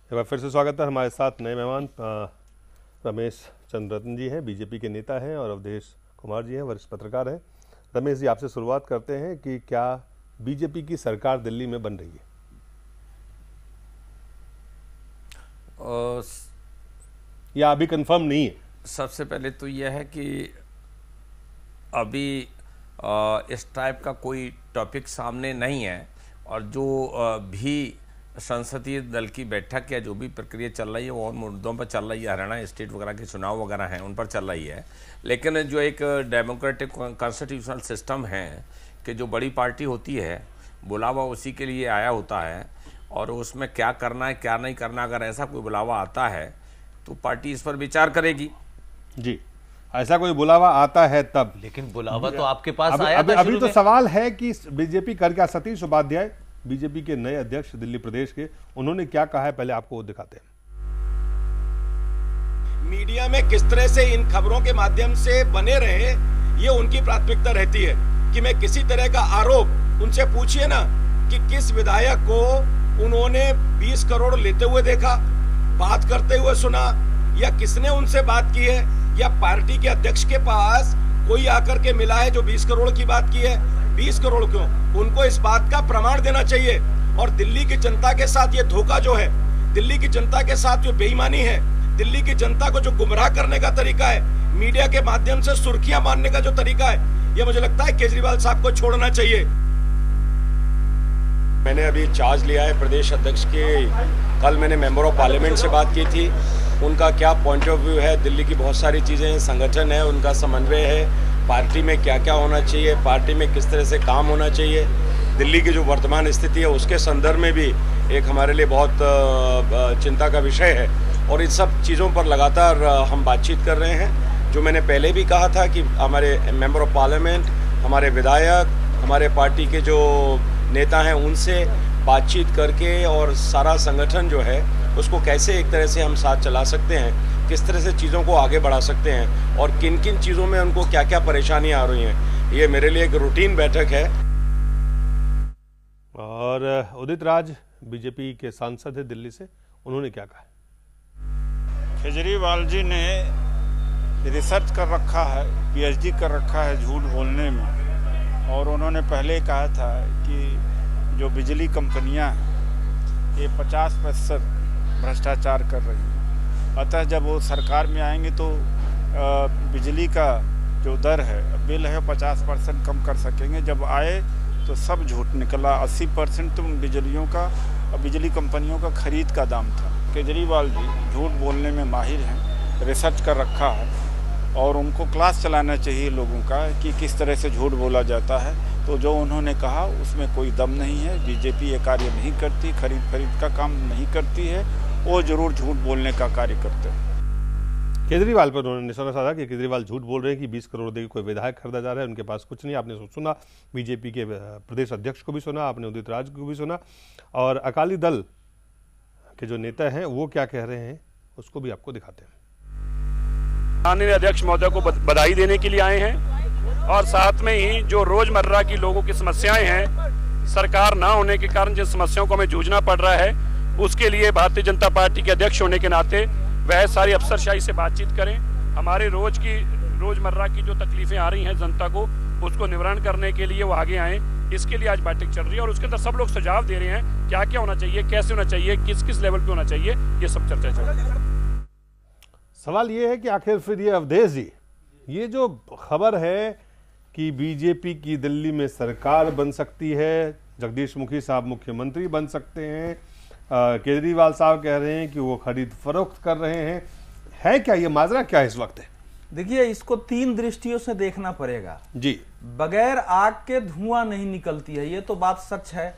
एक बार फिर से स्वागत है। हमारे साथ नए मेहमान रमेश चंद्र रत्न जी हैं, बीजेपी के नेता हैं, और अवधेश कुमार जी हैं, वरिष्ठ पत्रकार हैं। रमेश जी, आपसे शुरुआत करते हैं कि क्या बीजेपी की सरकार दिल्ली में बन रही है? या अभी कंफर्म नहीं है? सबसे पहले तो यह है कि अभी इस टाइप का कोई टॉपिक सामने नहीं है, और जो भी संसदीय दल की बैठक या जो भी प्रक्रिया चल रही है वो और मुद्दों पर चल रही है। हरियाणा स्टेट वगैरह के चुनाव वगैरह हैं उन पर चल रही है। लेकिन जो एक डेमोक्रेटिक कॉन्स्टिट्यूशनल सिस्टम है कि जो बड़ी पार्टी होती है बुलावा उसी के लिए आया होता है, और उसमें क्या करना है क्या नहीं करना, अगर ऐसा कोई बुलावा आता है तो पार्टी इस पर विचार करेगी। जी, ऐसा कोई बुलावा आता है तब। लेकिन बुलावा तो आपके पास आया था। अभी तो सवाल है कि बीजेपी कर क्या। सतीश उपाध्याय बीजेपी के नए अध्यक्ष दिल्ली प्रदेश के, उन्होंने क्या कहा है, पहले आपको वो दिखाते हैं। मीडिया में किस तरह से इन खबरों के माध्यम से बने रहे, ये उनकी प्राथमिकता रहती है कि मैं किसी तरह का आरोप, उनसे पूछिए ना कि किस विधायक को उन्होंने 20 करोड़ लेते हुए देखा, बात करते हुए सुना, या किसने उनसे बात की है, या पार्टी के अध्यक्ष के पास कोई आकर के मिला है जो 20 करोड़ की बात की है। 20 करोड़ क्यों, उनको इस बात का प्रमाण देना चाहिए। और दिल्ली की जनता के साथ ये धोखा जो है, दिल्ली की जनता के साथ जो बेईमानी है, दिल्ली की जनता को जो गुमराह करने का तरीका है, मीडिया के माध्यम से सुर्खियां मारने का जो तरीका है, ये मुझे लगता है केजरीवाल साहब को छोड़ना चाहिए। मैंने अभी चार्ज लिया है प्रदेश अध्यक्ष के। कल मैंने मेंबर ऑफ पार्लियामेंट से बात की थी, उनका क्या पॉइंट ऑफ व्यू है। दिल्ली की बहुत सारी चीज़ें हैं, संगठन है, उनका समन्वय है, पार्टी में क्या क्या होना चाहिए, पार्टी में किस तरह से काम होना चाहिए, दिल्ली की जो वर्तमान स्थिति है उसके संदर्भ में भी एक हमारे लिए बहुत चिंता का विषय है। और इन सब चीज़ों पर लगातार हम बातचीत कर रहे हैं। जो मैंने पहले भी कहा था कि हमारे मेंबर ऑफ पार्लियामेंट, हमारे विधायक, हमारे पार्टी के जो नेता हैं उनसे बातचीत करके और सारा संगठन जो है उसको कैसे एक तरह से हम साथ चला सकते हैं, किस तरह से चीज़ों को आगे बढ़ा सकते हैं, और किन किन चीज़ों में उनको क्या क्या परेशानियां आ रही हैं, ये मेरे लिए एक रूटीन बैठक है। और उदित राज बीजेपी के सांसद है दिल्ली से, उन्होंने क्या कहा? केजरीवाल जी ने रिसर्च कर रखा है, पीएचडी कर रखा है झूठ बोलने में, और उन्होंने पहले कहा था कि जो बिजली कंपनियां हैं ये 50% भ्रष्टाचार कर रही हैं। अतः जब वो सरकार में आएंगे तो बिजली का जो दर है, बिल है, 50% कम कर सकेंगे। जब आए तो सब झूठ निकला। 80% तो बिजली कंपनियों का खरीद का दाम था। केजरीवाल जी झूठ बोलने में माहिर हैं, रिसर्च कर रखा है, और उनको क्लास चलाना चाहिए लोगों का कि किस तरह से झूठ बोला जाता है। तो जो उन्होंने कहा उसमें कोई दम नहीं है। बीजेपी ये कार्य नहीं करती, खरीद का काम नहीं करती है, वो जरूर झूठ बोलने का कार्य करते हैं। केजरीवाल पर उन्होंने निशाना साधा कि केजरीवाल झूठ बोल रहे हैं कि 20 करोड़ देकर कोई विधायक खरीदा जा रहा है, उनके पास कुछ नहीं। आपने सुना, बीजेपी के प्रदेश अध्यक्ष को भी सुना, आपने उदित राज को भी सुना, और अकाली दल के जो नेता हैं वो क्या कह रहे हैं उसको भी आपको दिखाते हैं। माननीय अध्यक्ष महोदय को बधाई देने के लिए आए हैं, और साथ में ही जो रोजमर्रा की लोगों की समस्याएं हैं, सरकार ना होने के कारण जिन समस्याओं को हमें जूझना पड़ रहा है, उसके लिए भारतीय जनता पार्टी के अध्यक्ष होने के नाते वह सारी अफसरशाही से बातचीत करें। हमारे रोजमर्रा की जो तकलीफें आ रही हैं जनता को, उसको निवारण करने के लिए वो आगे आए। इसके लिए आज बैठक चल रही है, और उसके अंदर सब लोग सुझाव दे रहे हैं क्या क्या होना चाहिए, कैसे होना चाहिए, किस किस लेवल पे होना चाहिए, ये सब चर्चा चल रही है। सवाल ये है कि आखिर फिर ये अवधेश जी, ये जो खबर है कि बीजेपी की दिल्ली में सरकार बन सकती है, जगदीश मुखी साहब मुख्यमंत्री बन सकते हैं, केजरीवाल साहब कह रहे हैं कि वो खरीद फरोख्त कर रहे हैं, है क्या ये माजरा क्या इस वक्त है? देखिए, इसको 3 दृष्टियों से देखना पड़ेगा जी। बगैर आग के धुआं नहीं निकलती है, ये तो बात सच है।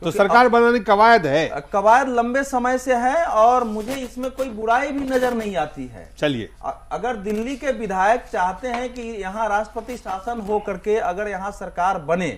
तो सरकार बनाने की कवायद है, कवायद लंबे समय से है, और मुझे इसमें कोई बुराई भी नजर नहीं आती है। चलिए, अगर दिल्ली के विधायक चाहते हैं कि यहाँ राष्ट्रपति शासन हो करके अगर यहाँ सरकार बने,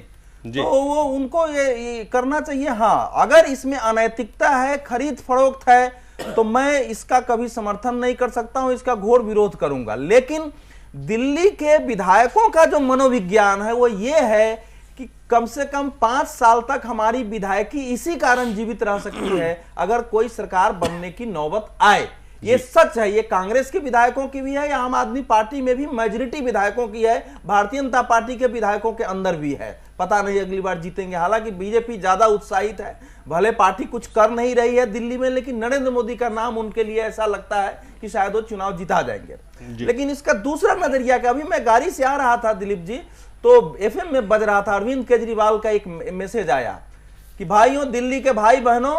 तो वो उनको ये करना चाहिए। हाँ, अगर इसमें अनैतिकता है, खरीद फरोख्त है, तो मैं इसका कभी समर्थन नहीं कर सकता हूं, इसका घोर विरोध करूंगा। लेकिन दिल्ली के विधायकों का जो मनोविज्ञान है वो ये है कि कम से कम 5 साल तक हमारी विधायकी इसी कारण जीवित रह सकती है अगर कोई सरकार बनने की नौबत आए। ये सच है, ये कांग्रेस के विधायकों की भी है, या आम आदमी पार्टी में भी मेजॉरिटी विधायकों की है, भारतीय जनता पार्टी के विधायकों के अंदर भी है। पता नहीं अगली बार जीतेंगे। हालांकि बीजेपी ज्यादा उत्साहित है, भले पार्टी कुछ कर नहीं रही है दिल्ली में, लेकिन नरेंद्र मोदी का नाम उनके लिए ऐसा लगता है कि शायद वो चुनाव जिता जाएंगे। लेकिन इसका दूसरा नजरिया का, अभी मैं गाड़ी से आ रहा था दिलीप जी, तो एफएम में बज रहा था, अरविंद केजरीवाल का एक मैसेज आया कि भाइयों, दिल्ली के भाई बहनों,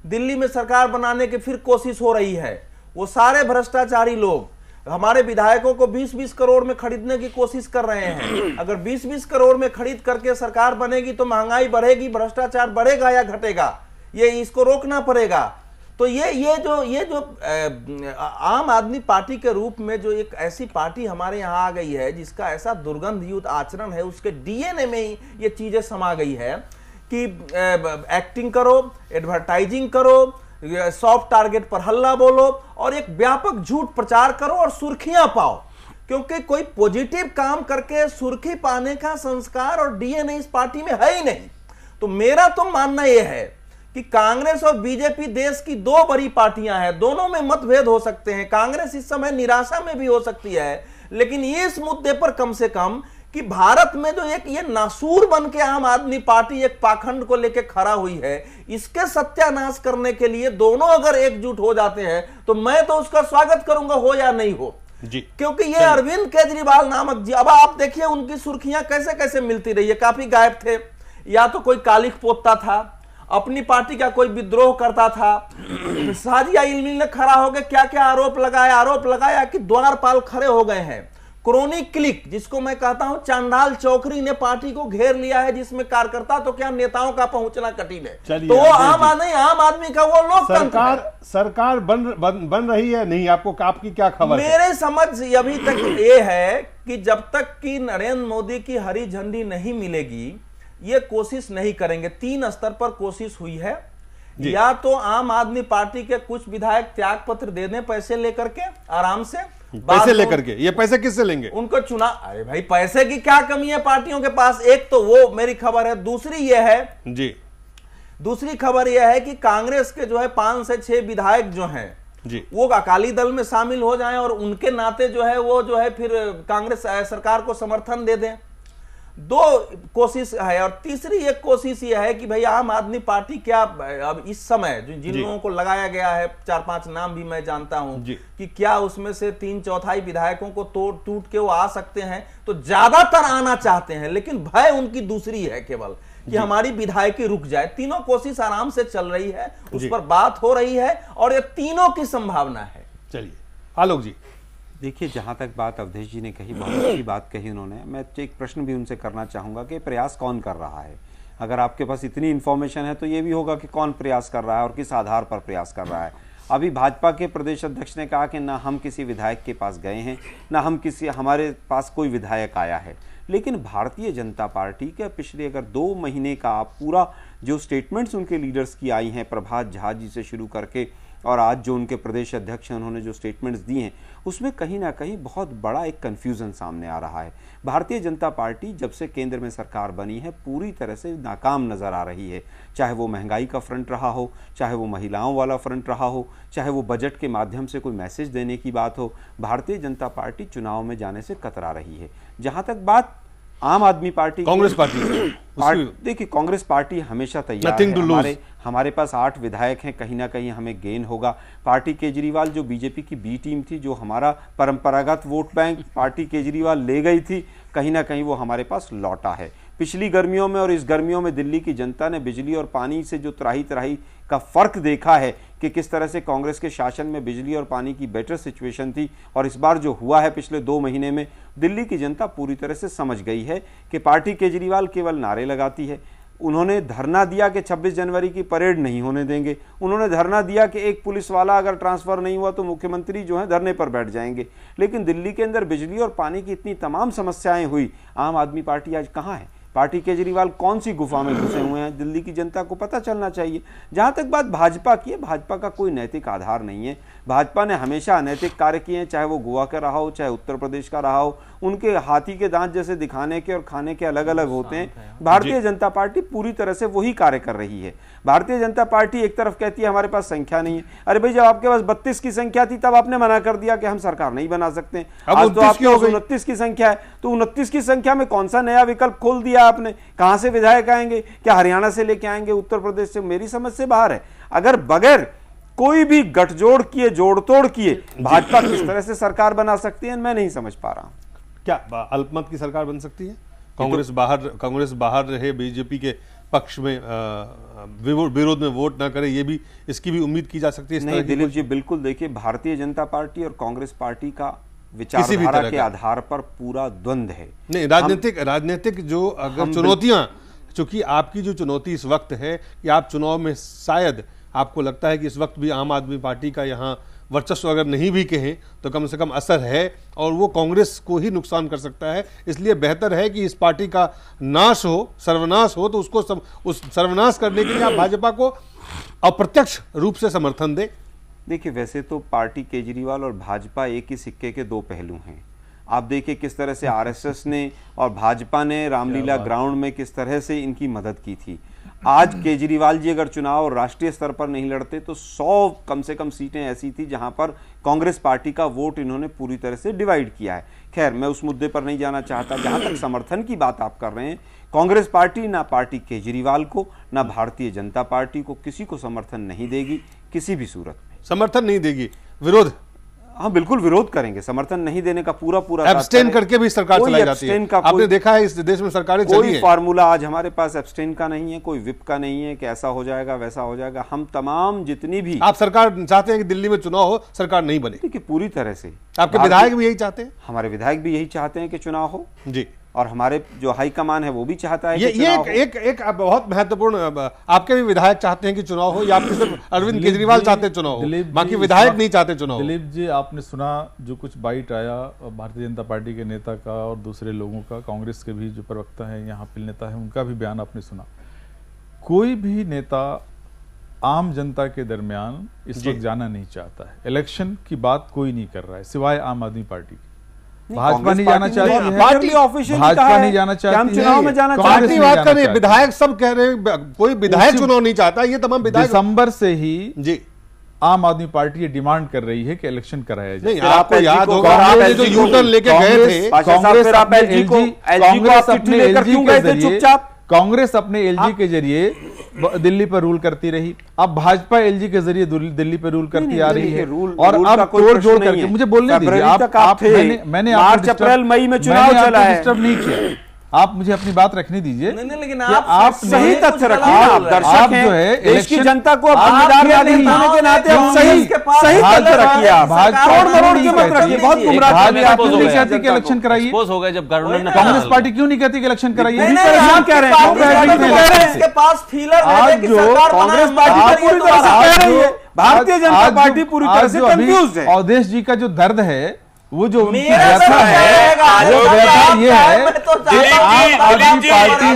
दिल्ली में सरकार बनाने की फिर कोशिश हो रही है। वो सारे भ्रष्टाचारी लोग हमारे विधायकों को 20-20 करोड़ में खरीदने की कोशिश कर रहे हैं। अगर 20-20 करोड़ में खरीद करके सरकार बनेगी तो महंगाई बढ़ेगी, भ्रष्टाचार बढ़ेगा या घटेगा, ये इसको रोकना पड़ेगा। तो ये जो आम आदमी पार्टी के रूप में जो एक ऐसी पार्टी हमारे यहाँ आ गई है जिसका ऐसा दुर्गंधयुक्त आचरण है, उसके डीएनए में ही ये चीजें समा गई है कि एक्टिंग करो, एडवर्टाइजिंग करो, सॉफ्ट टारगेट पर हल्ला बोलो और एक व्यापक झूठ प्रचार करो और सुर्खियां पाओ। क्योंकि कोई पॉजिटिव काम करके सुर्खी पाने का संस्कार और डीएनए इस पार्टी में है ही नहीं। तो मेरा तो मानना यह है कि कांग्रेस और बीजेपी देश की दो बड़ी पार्टियां हैं, दोनों में मतभेद हो सकते हैं, कांग्रेस इस समय निराशा में भी हो सकती है, लेकिन इस मुद्दे पर कम से कम कि भारत में जो एक ये नासूर बन के आम आदमी पार्टी एक पाखंड को लेकर खड़ा हुई है, इसके सत्यानाश करने के लिए दोनों अगर एकजुट हो जाते हैं तो मैं तो उसका स्वागत करूंगा, हो या नहीं हो जी। क्योंकि ये अरविंद केजरीवाल नामक जी, अब आप देखिए उनकी सुर्खियां कैसे कैसे मिलती रही है। काफी गायब थे, या तो कोई कालिख पोतता था, अपनी पार्टी का कोई विद्रोह करता था, साजिया इल्मी ने खड़ा होकर क्या क्या आरोप लगाया कि द्वारपाल खड़े हो गए हैं। क्रोनिक क्लिक, जिसको मैं कहता हूं चांडाल चौकरी ने पार्टी को घेर लिया है, जिसमें कार्यकर्ता तो क्या नेताओं का पहुंचना कठिन है। तो वो आम आदमी का वो लोकतंत्र सरकार बन रही है नहीं, आपकी क्या खबर? मेरे समझ अभी तक ये है कि जब तक कि नरेंद्र मोदी की हरी झंडी नहीं मिलेगी ये कोशिश नहीं करेंगे। 3 स्तर पर कोशिश हुई है, या तो आम आदमी पार्टी के कुछ विधायक त्याग पत्र दे दें पैसे लेकर के, आराम से पैसे लेकर के। ये पैसे किससे लेंगे? उनको चुनाव, अरे भाई पैसे की क्या कमी है पार्टियों के पास, एक तो वो मेरी खबर है। दूसरी खबर यह है कि कांग्रेस के जो है 5 से 6 विधायक जो हैं जी, वो अकाली दल में शामिल हो जाएं और उनके नाते जो है वो जो है फिर कांग्रेस सरकार को समर्थन दे दें। 2 कोशिश है। और तीसरी एक कोशिश यह है कि भाई आम आदमी पार्टी क्या अब इस समय जिन लोगों को लगाया गया है, 4-5 नाम भी मैं जानता हूं कि क्या उसमें से 3/4 विधायकों को तोड़ टूट के वो आ सकते हैं, तो ज्यादातर आना चाहते हैं, लेकिन भय उनकी दूसरी है केवल कि हमारी विधायकी रुक जाए। तीनों कोशिश आराम से चल रही है, उस पर बात हो रही है और ये तीनों की संभावना है। चलिए आलोक जी, देखिए, जहाँ तक बात अवधेश जी ने कही, बहुत अच्छी बात कही उन्होंने। मैं एक प्रश्न भी उनसे करना चाहूँगा कि प्रयास कौन कर रहा है? अगर आपके पास इतनी इन्फॉर्मेशन है तो ये भी होगा कि कौन प्रयास कर रहा है और किस आधार पर प्रयास कर रहा है। अभी भाजपा के प्रदेश अध्यक्ष ने कहा कि ना हम किसी विधायक के पास गए हैं, ना हमारे पास कोई विधायक आया है। लेकिन भारतीय जनता पार्टी के पिछले अगर 2 महीने का आप पूरा जो स्टेटमेंट्स उनके लीडर्स की आई हैं, प्रभात झा जी से शुरू करके और आज जो उनके प्रदेश अध्यक्ष हैं उन्होंने जो स्टेटमेंट्स दिए हैं, उसमें कहीं ना कहीं बहुत बड़ा एक कन्फ्यूज़न सामने आ रहा है। भारतीय जनता पार्टी जब से केंद्र में सरकार बनी है पूरी तरह से नाकाम नज़र आ रही है। चाहे वो महंगाई का फ्रंट रहा हो, चाहे वो महिलाओं वाला फ्रंट रहा हो, चाहे वो बजट के माध्यम से कोई मैसेज देने की बात हो, भारतीय जनता पार्टी चुनाव में जाने से कतरा रही है। जहाँ तक बात आम आदमी पार्टी, कांग्रेस पार्टी देखिए, कांग्रेस पार्टी हमेशा तैयार है। हमारे पास 8 विधायक हैं, कहीं ना कहीं हमें गेन होगा। पार्टी केजरीवाल जो बीजेपी की बी टीम थी, जो हमारा परंपरागत वोट बैंक पार्टी केजरीवाल ले गई थी, कहीं ना कहीं वो हमारे पास लौटा है। पिछली गर्मियों में और इस गर्मियों में दिल्ली की जनता ने बिजली और पानी से जो त्राही का फर्क देखा है कि किस तरह से कांग्रेस के शासन में बिजली और पानी की बेटर सिचुएशन थी, और इस बार जो हुआ है पिछले 2 महीने में, दिल्ली की जनता पूरी तरह से समझ गई है कि पार्टी केजरीवाल केवल नारे लगाती है। उन्होंने धरना दिया कि 26 जनवरी की परेड नहीं होने देंगे। उन्होंने धरना दिया कि एक पुलिस वाला अगर ट्रांसफ़र नहीं हुआ तो मुख्यमंत्री जो है धरने पर बैठ जाएंगे। लेकिन दिल्ली के अंदर बिजली और पानी की इतनी तमाम समस्याएं हुई, आम आदमी पार्टी आज कहाँ है? पार्टी केजरीवाल कौन सी गुफा में घुसे हुए हैं, दिल्ली की जनता को पता चलना चाहिए। जहां तक बात भाजपा की है, भाजपा का कोई नैतिक आधार नहीं है। भाजपा ने हमेशा अनैतिक कार्य किए हैं, चाहे वो गोवा का रहा हो, चाहे उत्तर प्रदेश का रहा हो। उनके हाथी के दांत जैसे दिखाने के और खाने के अलग अलग होते हैं। भारतीय जनता पार्टी पूरी तरह से वही कार्य कर रही है। भारतीय जनता पार्टी एक तरफ कहती है हमारे पास संख्या नहीं है। अरे भाई, जब आपके पास 32 की संख्या थी तब आपने मना कर दिया कि हम सरकार नहीं बना सकते। आज तो आपके पास 29 की संख्या है, तो 29 की संख्या में कौन सा नया विकल्प खोल दिया आपने? कहां से विधायक आएंगे? क्या हरियाणा से लेके आएंगे, उत्तर प्रदेश से? मेरी समझ से बाहर है। अगर बगैर कोई भी गठजोड़ किए, जोड़ तोड़ किए, भाजपा किस तरह से सरकार बना सकती है, मैं नहीं समझ पा रहा हूं। क्या अल्पमत की सरकार बन सकती है? कांग्रेस बाहर रहे, बीजेपी के पक्ष में विरोध में वोट ना करे, ये भी, इसकी भी उम्मीद की जा सकती है? नहीं दिलीप जी, बिल्कुल। देखिए, भारतीय जनता पार्टी और कांग्रेस पार्टी का विचारधारा के आधार पर पूरा द्वंद्व है। नहीं, राजनीतिक जो अगर चुनौतियां, चूंकि आपकी जो चुनौती इस वक्त है कि आप चुनाव में शायद आपको लगता है कि इस वक्त भी आम आदमी पार्टी का यहाँ वर्चस्व अगर नहीं भी कहें तो कम से कम असर है, और वो कांग्रेस को ही नुकसान कर सकता है। इसलिए बेहतर है कि इस पार्टी का नाश हो, सर्वनाश हो, तो उसको उस सर्वनाश करने के लिए आप भाजपा को अप्रत्यक्ष रूप से समर्थन दें। देखिए, वैसे तो पार्टी केजरीवाल और भाजपा एक ही सिक्के के दो पहलू हैं। आप देखिए किस तरह से आरएसएस ने और भाजपा ने रामलीला ग्राउंड में किस तरह से इनकी मदद की थी। आज केजरीवाल जी अगर चुनाव राष्ट्रीय स्तर पर नहीं लड़ते तो 100 कम से कम सीटें ऐसी थी जहां पर कांग्रेस पार्टी का वोट इन्होंने पूरी तरह से डिवाइड किया है। खैर, मैं उस मुद्दे पर नहीं जाना चाहता। जहां तक समर्थन की बात आप कर रहे हैं, कांग्रेस पार्टी ना पार्टी केजरीवाल को, ना भारतीय जनता पार्टी को, किसी को समर्थन नहीं देगी, किसी भी सूरत में समर्थन नहीं देगी। विरोध, हाँ बिल्कुल विरोध करेंगे। समर्थन नहीं देने का पूरा एब्सटेन करके भी सरकार चलाई जाती है। आपने देखा है इस देश में सरकारें चली हैं। कोई फार्मूला आज हमारे पास एब्सटेन का नहीं है, कोई विप का नहीं है कि ऐसा हो जाएगा वैसा हो जाएगा। हम तमाम जितनी भी, आप सरकार चाहते हैं कि दिल्ली में चुनाव हो, सरकार नहीं बने? देखिए, पूरी तरह से आपके विधायक भी यही चाहते हैं? हमारे विधायक भी यही चाहते हैं कि चुनाव हो जी, और हमारे जो हाईकमान है वो भी चाहता है ये एक बहुत महत्वपूर्ण, आपके भी विधायक चाहते हैं कि चुनाव हो, या आपके सिर्फ अरविंद केजरीवाल चाहते हैं चुनाव हो, बाकी विधायक नहीं चाहते चुनाव? दिलीप जी, आपने सुना जो कुछ बाइट आया भारतीय जनता पार्टी के नेता का और दूसरे लोगों का, कांग्रेस के भी जो प्रवक्ता है, यहाँ पे नेता है, उनका भी बयान आपने सुना। कोई भी नेता आम जनता के दरमियान इस वक्त जाना नहीं चाहता है। इलेक्शन की बात कोई नहीं कर रहा है सिवाय आम आदमी पार्टी की। भाजपा नहीं जाना चाहती है, भाजपा नहीं जाना चाहती है, चुनाव में जाना चाहती है। बात करें, विधायक सब कह रहे हैं, कोई विधायक चुनाव नहीं चाहता। ये तमाम विधायक दिसंबर से ही जी आम आदमी पार्टी ये डिमांड कर रही है कि इलेक्शन कराया जाए। नहीं, आपको याद होगा आप जो यूटर्न लेके गए थे, कांग्रेस अपने एलजी के जरिए दिल्ली पर रूल करती रही। अब भाजपा एलजी के जरिए दिल्ली पर रूल करती आ रही है, और अब तोड़ जोड़ करके, मुझे बोलने दीजिए, मैंने मार्च अप्रैल मई में चुनाव चला है, डिस्टर्ब नहीं किया। आप मुझे अपनी बात रखनी दीजिए। नहीं, लेकिन आप सही तथ्य रखिए। आप दर्शक जो है देश की जनता को जिम्मेदार नागरिक होने के नाते आप सही तथ्य रखिए। आप तोड़ के मत रखिए, बहुत गुमराह नहीं कहती कि इलेक्शन कराइए। हो गए जब गवर्नमेंट ने, कांग्रेस पार्टी क्यों नहीं कहती कि इलेक्शन कराइए? हम कह रहे हैं इसके पास फीलर आज जो कांग्रेस पार्टी पूरी तरह से कह रही है, भारतीय जनता पार्टी पूरी तरह से कंफ्यूज है। अवधेश जी का जो दर्द है, वो जो उनकी मेरा व्यथा है, वो व्यथा ये है कि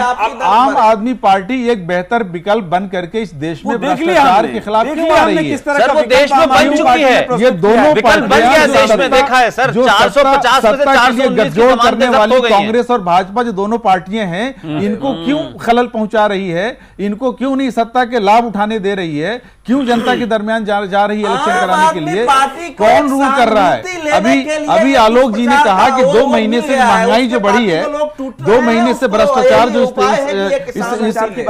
आम आदमी पार्टी एक बेहतर विकल्प बन करके इस देश में भ्रष्टाचार के खिलाफ क्यों आ रही है? सर, वो देश में बन चुकी है, ये दोनों विकल्प बन गया देश में, देखा है सर। 450 में से 419 गठजोड़ करने वाली कांग्रेस और भाजपा जो दोनों पार्टियां हैं, इनको क्यों खलल पहुंचा रही है? इनको क्यों नहीं सत्ता के लाभ उठाने दे रही है? क्यों जनता के दरमियान जा रही है इलेक्शन कराने के लिए? कौन रूल कर रहा है? अभी आलोक जी ने कहा कि 2 महीने से महंगाई जो बढ़ी है, 2 महीने से भ्रष्टाचार जो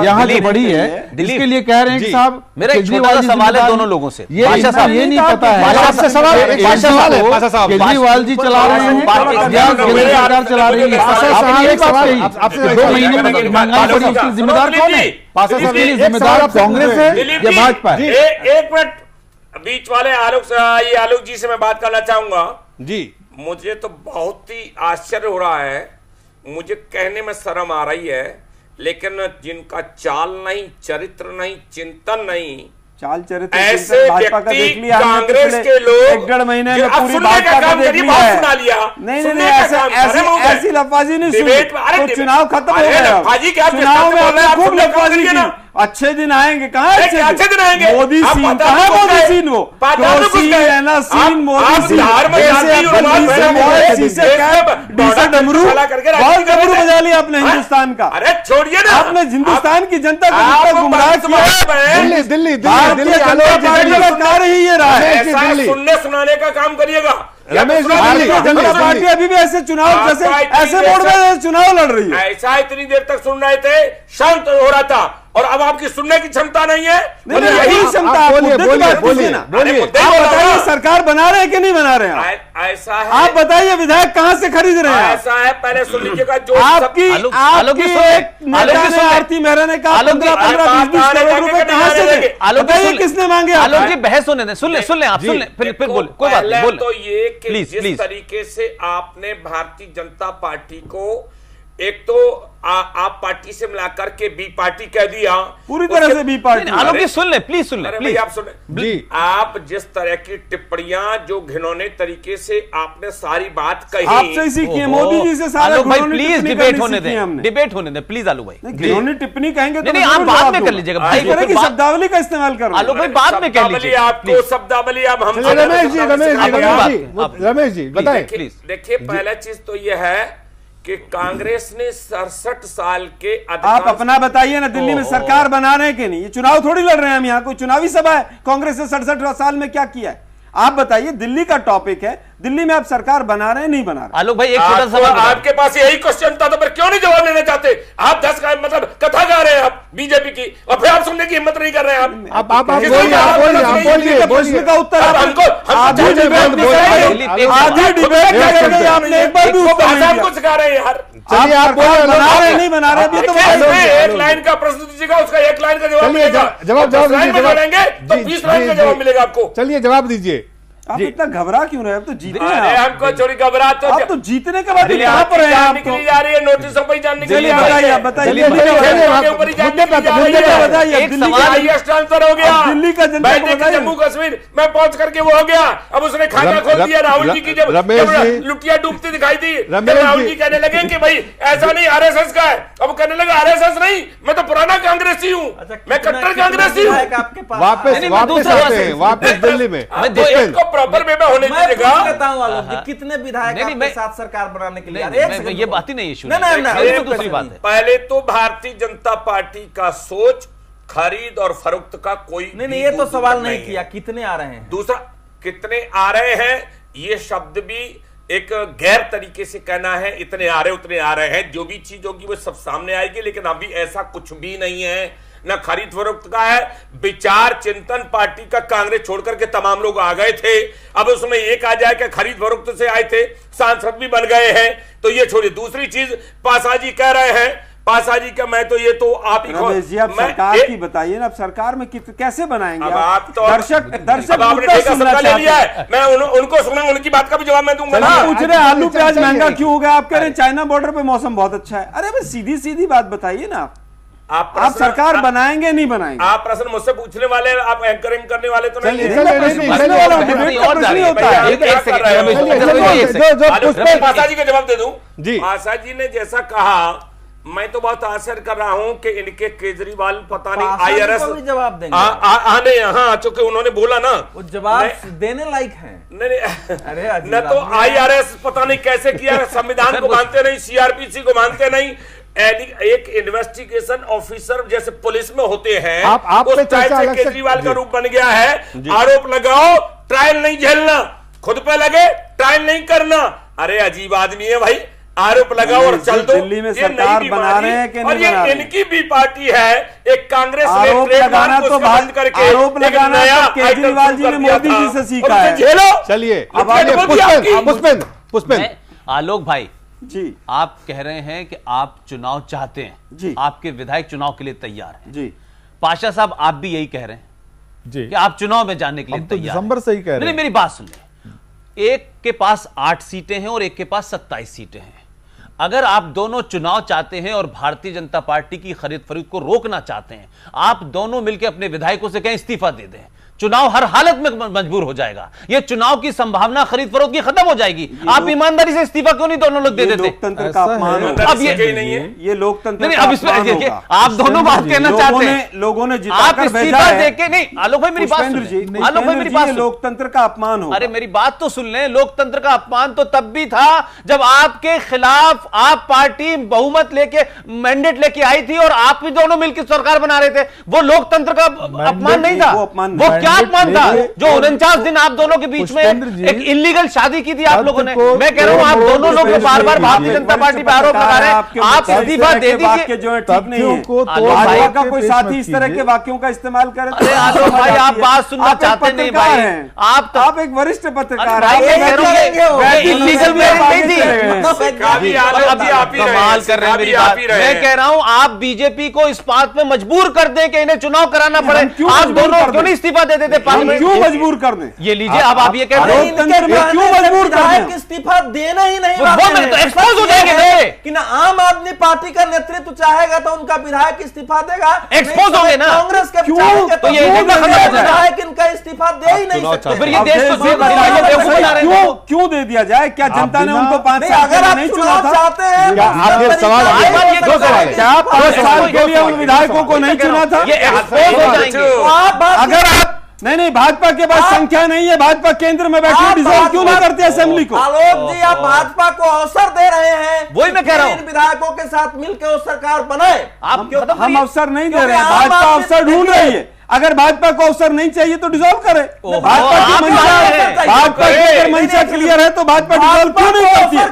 यहाँ जो बढ़ी है, इसके लिए कह रहे हैं कि साहब, मेरा एक छोटा सा सवाल है दोनों लोगों से। ये नहीं पता है केजरीवाल जी चला रहे हैं या केंद्र सरकार चला रही है। आपसे 2 महीने में महंगाई बढ़ी, उसकी जिम्मेदार कौन है? जिम्मेदार कांग्रेस है या भाजपा है? एक मिनट, बीच वाले आलोक जी से मैं बात करना चाहूंगा जी। मुझे तो बहुत ही आश्चर्य हो रहा है, मुझे कहने में शर्म आ रही है, लेकिन जिनका चाल नहीं, चरित्र नहीं, चिंतन नहीं, चाल चरित्र ऐसे भाजपा का देख व्यक्ति लिया, कांग्रेस के लोग 1-1.5 महीने में अब पूरी सुनने का भाजपा काम को देख करिए, लिया बहुत है। सुना लिया। नहीं सुनने का काम, अरे वो ऐसी लफाजी नहीं सुनी। डिबेट में, अरे तो डिबेट- चुनाव खत्म हो अरे गया, लफाजी क्या, आप चुनाव में बोल रहे हैं, आप खूब सुनने का लफाजी करिए की। ना। अच्छे दिन आएंगे, कहाँ अच्छे दिन आएंगे? मोदी आप सीन, पता कहाँ नहीं मोदी कुछ सीन? वो पता नहीं कुछ सीन गए। है ना, सीन मोदी आप सीन। बिहार में ऐसे जानती आप हूँ, दिल्ली से बात बहुत है, शीशे देश कैप, में डीसा डमरू, चला करके बहुत राजनीति कर डमरू रहे थे। बजा लिया आपने हाँ? हिंदुस्तान का। अरे छोड़िए ना, आपने हिंदुस्तान की जनता को आप जितना गुमराह किया दिल्ली दिल्ली भारतीय दिल्ली जनता पार्टी का कार्य ही ये रहा है। ऐसा दिल्ली। सुनने सुनाने का काम करिएगा। रमेश जी, भारतीय जनता दिल्ली। पार्टी अभी भी ऐसे चुनाव जैसे ऐसे मोड़ में जैसे चुनाव लड़ रही है। ऐसा इतनी देर तक सुन रहे थे, शांत हो रहा था, और अब आपकी सुनने की क्षमता नहीं है। नहीं, और यही यही क्षमता आप आप बोलिए, मुद्दे की बोलिए, बात कीजिए बोलिए, ना। बोलिए। मुद्दे आप बोला बताइए ना। सरकार बना रहे हैं कि नहीं बना रहे हैं? ऐसा है, आप बताइए विधायक कहां से खरीद रहे हैं? ऐसा है, पहले सुन लीजिएगा जो आपकी आलोक आपकी जी सुन ले। एक नेता आलोक जी ने, सुन ले। आरती मेहरा ने कहा आलोक जी, 15-15, 20-20 करोड़ रुपए कहां से दे? आलोक जी बताइए सुन ले। किसने मांगे? आलोक आपने? जी बहस होने दें, सुन ले आप, सुन ले, फिर बोले, कोई बात नहीं, पहले बोले। तो ये कि प्लीज, जिस प्लीज। तरीके से आपने भारतीय जनता पार्टी को एक तो आप पार्टी से मिलाकर के बी पार्टी कह दिया, पूरी तरह से बी पार्टी। नहीं, आलोक जी सुन ले, प्लीज सुन ले, अरे प्लीज। भाई आप सुने जी। आप जिस तरह की टिप्पणियां जो घिनौने तरीके से आपने सारी बात कही, आपसे ही सीखी है, मोदी जी से सारा आलोक भाई घिनौनी प्लीज टिप्पणी डिबेट करनी होने सीखी है हमने। दें, डिबेट होने दें प्लीज आलोक भाई। नहीं, घिनौनी टिप्पणी कहेंगे तो नहीं, मैं आप जरूर बाद जवाब में कर दूंगा। लीजिएगा, इस भाई, तरह की फिर बात- शब्दावली का इस्तेमाल कर रहा हूं। आलोक भाई बाद में कह शब्दावली लीजिए आपको प्लीज। शब्दावली अब हम चलिए रमेश जी, रमेश जी, आप- रमेश जी बताएं। प्लीज। देखिए पहला चीज तो यह है कि कांग्रेस ने 67 साल के आप अधिकांश अपना बताइए ना, दिल्ली में सरकार बना रहे हैं कि नहीं? ये चुनाव थोड़ी लड़ रहे हैं हम, यहाँ कोई चुनावी सभा है। कांग्रेस ने 67 साल में क्या किया है? आप बताइए, दिल्ली का टॉपिक है, दिल्ली में आप सरकार बना रहे हैं नहीं बना रहे? आलोक भाई एक छोटा सा सवाल आपके पास यही क्वेश्चन था तो फिर क्यों नहीं जवाब लेना चाहते? आप 10 का मतलब कथा गा रहे हैं आप बीजेपी की, और फिर आप सुनने की हिम्मत नहीं कर रहे हैं। आप किसी बोलिए, का आप आप बोलिए, बोलिए, आप बोलिए, बोलिए, प्रश्न का उत्तर अब आप- हमको आधी हमको डिबेट जवाब नहीं दे रहे हैं। करेंगे, आधी डिबेट नहीं करेंगे, आपने एक बार भी उत्तर नहीं भाषा दिया। को सिखा रहे हैं यार। चलिए आप सरकार बोलिए, बना रहे हैं आप- नहीं बना रहे? अभी तो देखिए, बताइए। इसमें एक लाइन का प्रश्न दीजिएगा, उसका एक लाइन का जवाब चलिए, मिलेगा। जवाब और 10 लाइन दीजिए, में जवाब। जोड़ेंगे तो जी, 20 लाइन का जी, जवाब जी। मिलेगा आपको। चलिए जवाब दीजिए। आप इतना घबरा क्यों रहे? अब तो जीतने हैं अरे आप। हमको चोरी घबरा तो आप तो जीतने के बाद दिल्ली कहां पर हैं जान आप? निकली जा रही है, नोटिसों पर ही जान निकली चलिए जा रही बताइए, है। आप बताइए, चलिए, दिल्ली चलिए, का- चलिए, के ऊपर ही जान मुद्दे निकली पे- जा मुद्दे रही पे है। बताइए, एक दिल्ली सवाल- का- हाईएस्ट ट्रांसफर हो गया, अब दिल्ली का जनता को बैठे बताइए। जम्मू कश्मीर में पहुंच करके वो हो गया। अब उसने खाता खोल दिया राहुल जी की, जब रमेश जी- लुटिया डूबती दिखाई दी, रमेश तब राहुल जी- जी कहने लगे कि भाई ऐसा नहीं आरएसएस का है। अब कहने लगा आरएसएस नहीं, मैं तो पुराना कांग्रेसी हूँ, मैं कट्टर कांग्रेसी हूँ। आपके पास वापस नहीं, मैं वापस दूसरा आते बात- हैं, वापस दिल्ली में। मैं दो एक को प्रॉपर वे में होने मैं दीजिएगा। पूछ लेता हूं आलोक जी, कितने विधायक नहीं, आपके मैं- साथ सरकार बनाने के लिए? नहीं, एक मैं- सेकंड ये रुको। बात ही नहीं, इशू नहीं, नहीं, नहीं, ये नहीं, तो दूसरी बात है। पहले तो भारतीय जनता पार्टी का सोच खरीद और फरोख्त का कोई नहीं भी ये तो दूर सवाल दूर नहीं किया, कितने आ रहे हैं? दूसरा कितने आ रहे हैं, ये शब्द भी एक गैर तरीके से कहना है। इतने आ रहे उतने आ रहे हैं, जो भी चीज होगी वो सब सामने आएगी। लेकिन अभी ऐसा कुछ भी नहीं है, न खरीद फरोख्त का है। विचार चिंतन पार्टी का कांग्रेस छोड़कर के तमाम लोग आ गए थे। अब उसमें एक आ जाए कि खरीद फरोख्त से आए थे, सांसद भी बन गए हैं, तो ये छोड़िए। दूसरी चीज पासाजी कह रहे हैं, पासाजी का मैं तो ये तो आप ही रमेश जी, आप सरकार की बताइए ना, आप सरकार में कैसे बनाएंगे? अब आप तो दर्शक अब आपने मुद्दा ठेका सुनना सबका ले लिया चाहते हैं। है। मैं उनको सुना, उनकी बात का भी जवाब मैं दूंगा ना। पूछ रहे हैं आलू प्याज महंगा क्यों हो गया? आप कह रहे हैं चाइना बॉर्डर पे मौसम बहुत अच्छा है। अरे भाई सीधी सीधी बात बताइए ना, आप सरकार बनाएंगे नहीं बनाएंगे? आप प्रश्न मुझसे पूछने वाले, आप एंकरिंग करने वाले तो नहीं चलिए, है। चलिए, प्रश्न नहीं, पूछने चलिए, वाला चलिए, डिबेट का और प्रश्न ही जारी, होता है। एक सेकंड, चलिए, एक सेकंड। पासा जी का जवाब दे दूं। जी। पासा जी ने जैसा कहा, मैं तो बहुत आश्चर्य कर रहा हूं कि इनके केजरीवाल पता नहीं पासा जी आईआरएस को भी जवाब देंगे। आने यहाँ, चूंकि उन्होंने बोला ना, वो जवाब देने लायक हैं। नहीं अरे अजीब न तो आदमी है। आईआरएस पता नहीं कैसे किया, संविधान को मानते नहीं, सीआरपीसी को मानते नहीं। एक इन्वेस्टिगेशन ऑफिसर जैसे पुलिस में होते हैं, आप उस पे टाइप चर्चा से अलग से- केजरीवाल का जी। रूप बन गया है। आरोप लगाओ, ट्रायल नहीं झेलना, खुद पे लगे ट्रायल नहीं करना। अरे अजीब आदमी है भाई, आरोप लगाओ और चल दो। दिल्ली में ये सरकार नई बना रहे हैं कि बीमारी, और नहीं ये बना रहे हैं? इनकी भी पार्टी है। एक कांग्रेस ने आरोप ट्रेडमार्क लगाना को तो बंद करके आरोप एक लगाना नया तो केजरीवाल आइटम जी ने शुरू कर दिया मोदी था। जी से और सीखा उसे है। झेलो। चलिए, अब आगे बोलिए आपकी- पुष्पेंद्र पुष्पेंद्र मैं- आलोक भाई जी आप कह रहे हैं कि आप चुनाव चाहते हैं, जी। आपके विधायक चुनाव के लिए तैयार हैं। जी पाशा साहब आप भी यही कह रहे हैं जी कि आप चुनाव में जाने के लिए हम तो तैयार दिसंबर हैं। से ही कह रहे नहीं, हैं। मेरी बात सुन ले, एक के पास 8 सीटें हैं और एक के पास 27 सीटें हैं। अगर आप दोनों चुनाव चाहते हैं और भारतीय जनता पार्टी की खरीद फरोख्त को रोकना चाहते हैं, आप दोनों मिलकर अपने विधायकों से कहें इस्तीफा दे दें। चुनाव हर हालत में मजबूर हो जाएगा, ये चुनाव की संभावना खरीद फरोख्त की खत्म हो जाएगी। आप ईमानदारी से इस्तीफा क्यों नहीं दोनों लोग दे देते? लोकतंत्र का अपमान होगा। अब ये लोकतंत्र नहीं, अब इसमें देखिए, आप दोनों बात कहना चाहते हैं, लोगों ने आप इस्तीफा देके नहीं। आलोक भाई मेरी बात सुन, आलोक भाई मेरी बात सुन। लोकतंत्र का अपमान होगा। अरे मेरी बात तो सुन लें, लोकतंत्र का अपमान तो तब भी था जब आपके खिलाफ आप पार्टी बहुमत लेके मैंडेट लेके आई थी और आप भी दोनों मिलकर सरकार बना रहे थे। वो लोकतंत्र का अपमान नहीं था, वो क्या अपमान था? जो 49 दिन आप दोनों के बीच में एक इलीगल शादी की थी आप लोगों ने। मैं कह रहा हूं आप दोनों लोग बार बार भारतीय जनता पार्टी पर आरोप लगा रहे हैं, आप इस्तीफा दे दीजिए। का कोई साथी इस तरह के वाक्यों का इस्तेमाल करे। अरे आलोक भाई आप बात सुनना चाहते नहीं भाई, आप एक वरिष्ठ पत्रकार इलीगल नहीं थी, कमाल कर रहे हैं मेरी बात। मैं कह रहा हूं आप बीजेपी को इस बात में मजबूर कर दें कि इन्हें चुनाव कराना पड़े। आप दोनों क्यों नहीं इस्तीफा दे देते पार्लियामेंट? क्यों मजबूर कर दें? ये लीजिए, अब आप ये कह रहे हैं क्यों मजबूर कर दें? इस्तीफा देना ही नहीं, तो एक्सपोज हो जाएंगे कि ना आम आदमी पार्टी का नेतृत्व चाहेगा तो उनका विधायक इस्तीफा देगा, एक्सपोज होंगे ना कांग्रेस के तो ये विधायक इनका इस्तीफा दे ही नहीं सकते। फिर ये देश को क्यों दे दिया जाए? क्या जनता ने उनको 5 साल अगर आप नहीं चुना चुना चाहते हैं? क्या 5 साल के लिए उन विधायकों को नहीं चुना था? अगर आप नहीं भाजपा के पास संख्या नहीं है, भाजपा केंद्र में बैठी, डिसॉल्व क्यों नहीं करते असेंबली को? आलोक जी आप भाजपा को अवसर दे रहे हैं, वही मैं कह रहा हूं, इन विधायकों के साथ मिलकर वो सरकार बनाए। हम अवसर नहीं दे रहे हैं, भाजपा अवसर ढूंढ रही है। अगर भाजपा को अवसर नहीं चाहिए तो डिसॉल्व करे। भाजपा की अगर मंशा क्लियर है तो भाजपा डिसॉल्व क्यों नहीं करती है?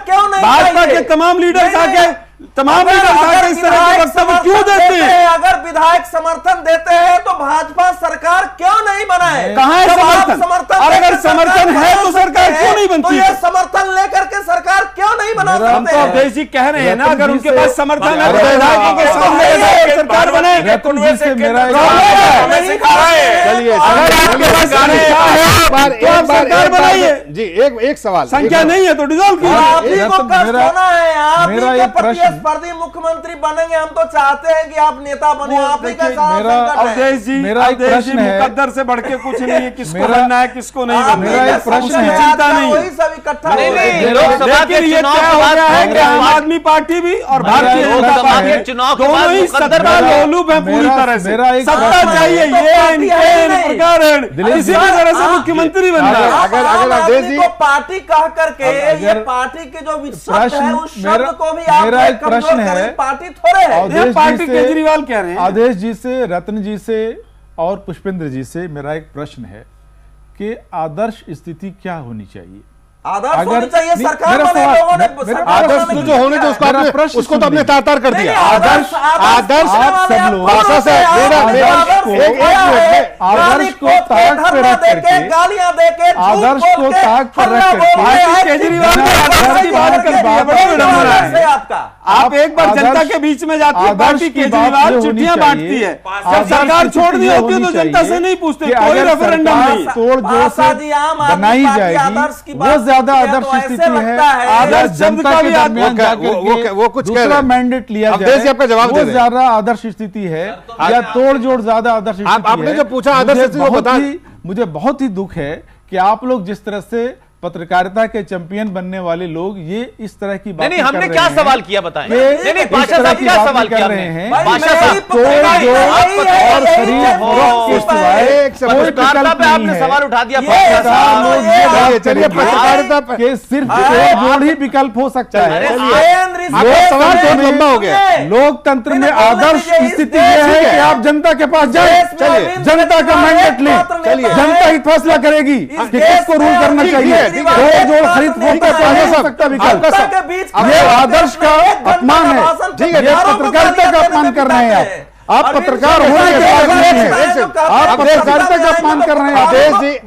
भाजपा के तमाम लीडर्स आके इस तरह के वक्तव्य क्यों देते हैं? अगर विधायक समर्थन देते हैं तो भाजपा सरकार क्यों नहीं बनाए? कहां है समर्थन? और अगर समर्थन है तो सरकार क्यों नहीं बनती? तो ये समर्थन लेकर के सरकार क्यों नहीं बना सकते? हम तो अवधेश जी कह रहे हैं ना, अगर उनके पास समर्थन है तो विधायकों के सामने सरकार बने। सरकार बनाइए जी। एक सवाल, संख्या नहीं है तो डिसॉल्व कीजिए। प्रतिस्पर्धी मुख्यमंत्री बनेंगे, हम तो चाहते हैं कि आप नेता बने, आप ही का अवधेश जी मुकद्दर से बढ़ के कुछ नहीं है, किसको बनना है किसको नहीं बनना है, मेरा एक प्रश्न है, चिंता नहीं, वही सब इकट्ठा लेकिन ये तय हो गया है कि आम आदमी पार्टी भी और भारतीय जनता पार्टी दोनों ही सत्ता लोलुप है पूरी तरह से। सत्ता चाहिए, ये प्रकार है, इसी तरह से मुख्यमंत्री बनना है। अगर अवधेश जी को पार्टी कह करके ये पार्टी के जो विश्वास है उस शब्द को भी मेरा एक प्रश्न है, पार्टी थोड़े है, पार्टी केजरीवाल कह रहे हैं। अवधेश जी से, रत्न जी से और पुष्पेंद्र जी से मेरा एक प्रश्न है कि आदर्श स्थिति क्या होनी चाहिए? आदर्श होनी चाहिए सरकार बने, लोगों ने आदर्श तो जो होने थे उसको तो अपने तार कर दिया। आदर्श सब लोग भाषा से आदर्श को ताक पर रख करके, गालियां देके, आदर्श को ताक पर रख करके केजरीवाल की बात कर आपका आप एक बार जनता के बीच में जाते हैं, पार्टी केजरीवाल चिट्ठियां बांटती है, जब सरकार छोड़नी होती है तो जनता से नहीं पूछते, कोई रेफरेंडम नहीं, तोड़ जोड़ से बनाई जाएगी, वो ज्यादा आदर्श स्थिति है। आदर्श जनता के दरमियान जाकर वो कुछ दूसरा मैंडेट लिया जाए, आपका जवाब वो ज्यादा आदर्श स्थिति है या तोड़ जोड़ ज्यादा आदर्श स्थिति है? आपने जो पूछा आदर्श स्थिति, मुझे बहुत ही दुख है कि आप लोग जिस तरह से पत्रकारिता के चैंपियन बनने वाले लोग ये इस तरह की बातें नहीं, हमने क्या सवाल किया बताएं? नहीं, बादशाह साहब क्या सवाल कर रहे हैं? बादशाह साहब और पत्रकारिता पे आपने सवाल उठा दिया। चलिए पत्रकारिता के सिर्फ जोड़ ही विकल्प हो सकता है। सवाल बहुत लंबा हो गया। लोकतंत्र में आदर्श स्थिति यह है कि आप जनता के पास जाए, जनता का मैंडेट लें, जनता ही फैसला करेगी कि किसको रूल करना चाहिए। जोड़ खरीद हो सकता विकल्प, ये आदर्श का अपमान है, ठीक है, पत्रकारिता का अपमान कर रहे हैं आप पत्रकार होने के बाद नहीं है, आप पत्रकारिता का अपमान कर रहे हैं।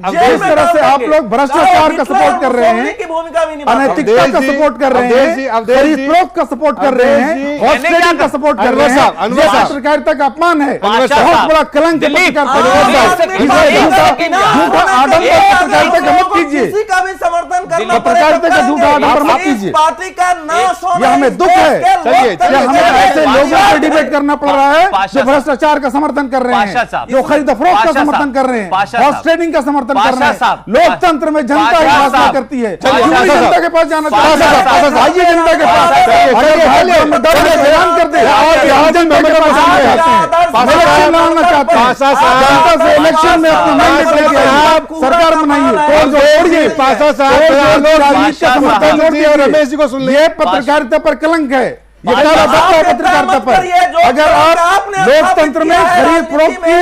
जिस तरह से आप लोग भ्रष्टाचार का सपोर्ट कर रहे हैं, अनैतिकता का सपोर्ट कर रहे हैं, खरीद-फरोख्त का सपोर्ट कर रहे हैं, हॉस्टेलिंग का सपोर्ट कर रहे हैं, ये पत्रकारिता का अपमान है, बहुत बड़ा कलंक है पत्रकारिता। झूठा आडंबर पत्रकारिता का मत कीजिए। किसी का भी समर्थन करना पत्रकारिता का झूठा आरोप मत कीजिए। पार्टी का नाश होना, यह हमें दुख है। चलिए, हमें ऐसे लोगों से डिबेट करना पड़ रहा है जो भ्रष्टाचार का समर्थन कर रहे हैं, जो खरीद फरोख्त का समर्थन कर रहे हैं, हॉर्स ट्रेडिंग का समर्थन कर रहे हैं। लोकतंत्र में जनता ही फैसला करती है। जनता के पास जाना चाहिए, आइए जनता के पास, बयान कर दे, जनता के पास जनता से इलेक्शन में अपना मैंडेट लेके सरकार बनाइए। रमेश जी को सुन लीजिए, पत्रकारिता पर कलंक है, ये पत्रकारिता पर। अगर आप लोकतंत्र में खरीद फरोख्त की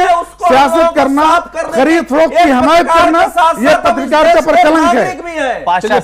सियासत करना, खरीद फरोख्त की हमायत करना, ये पत्रकारिता पर कलंक है।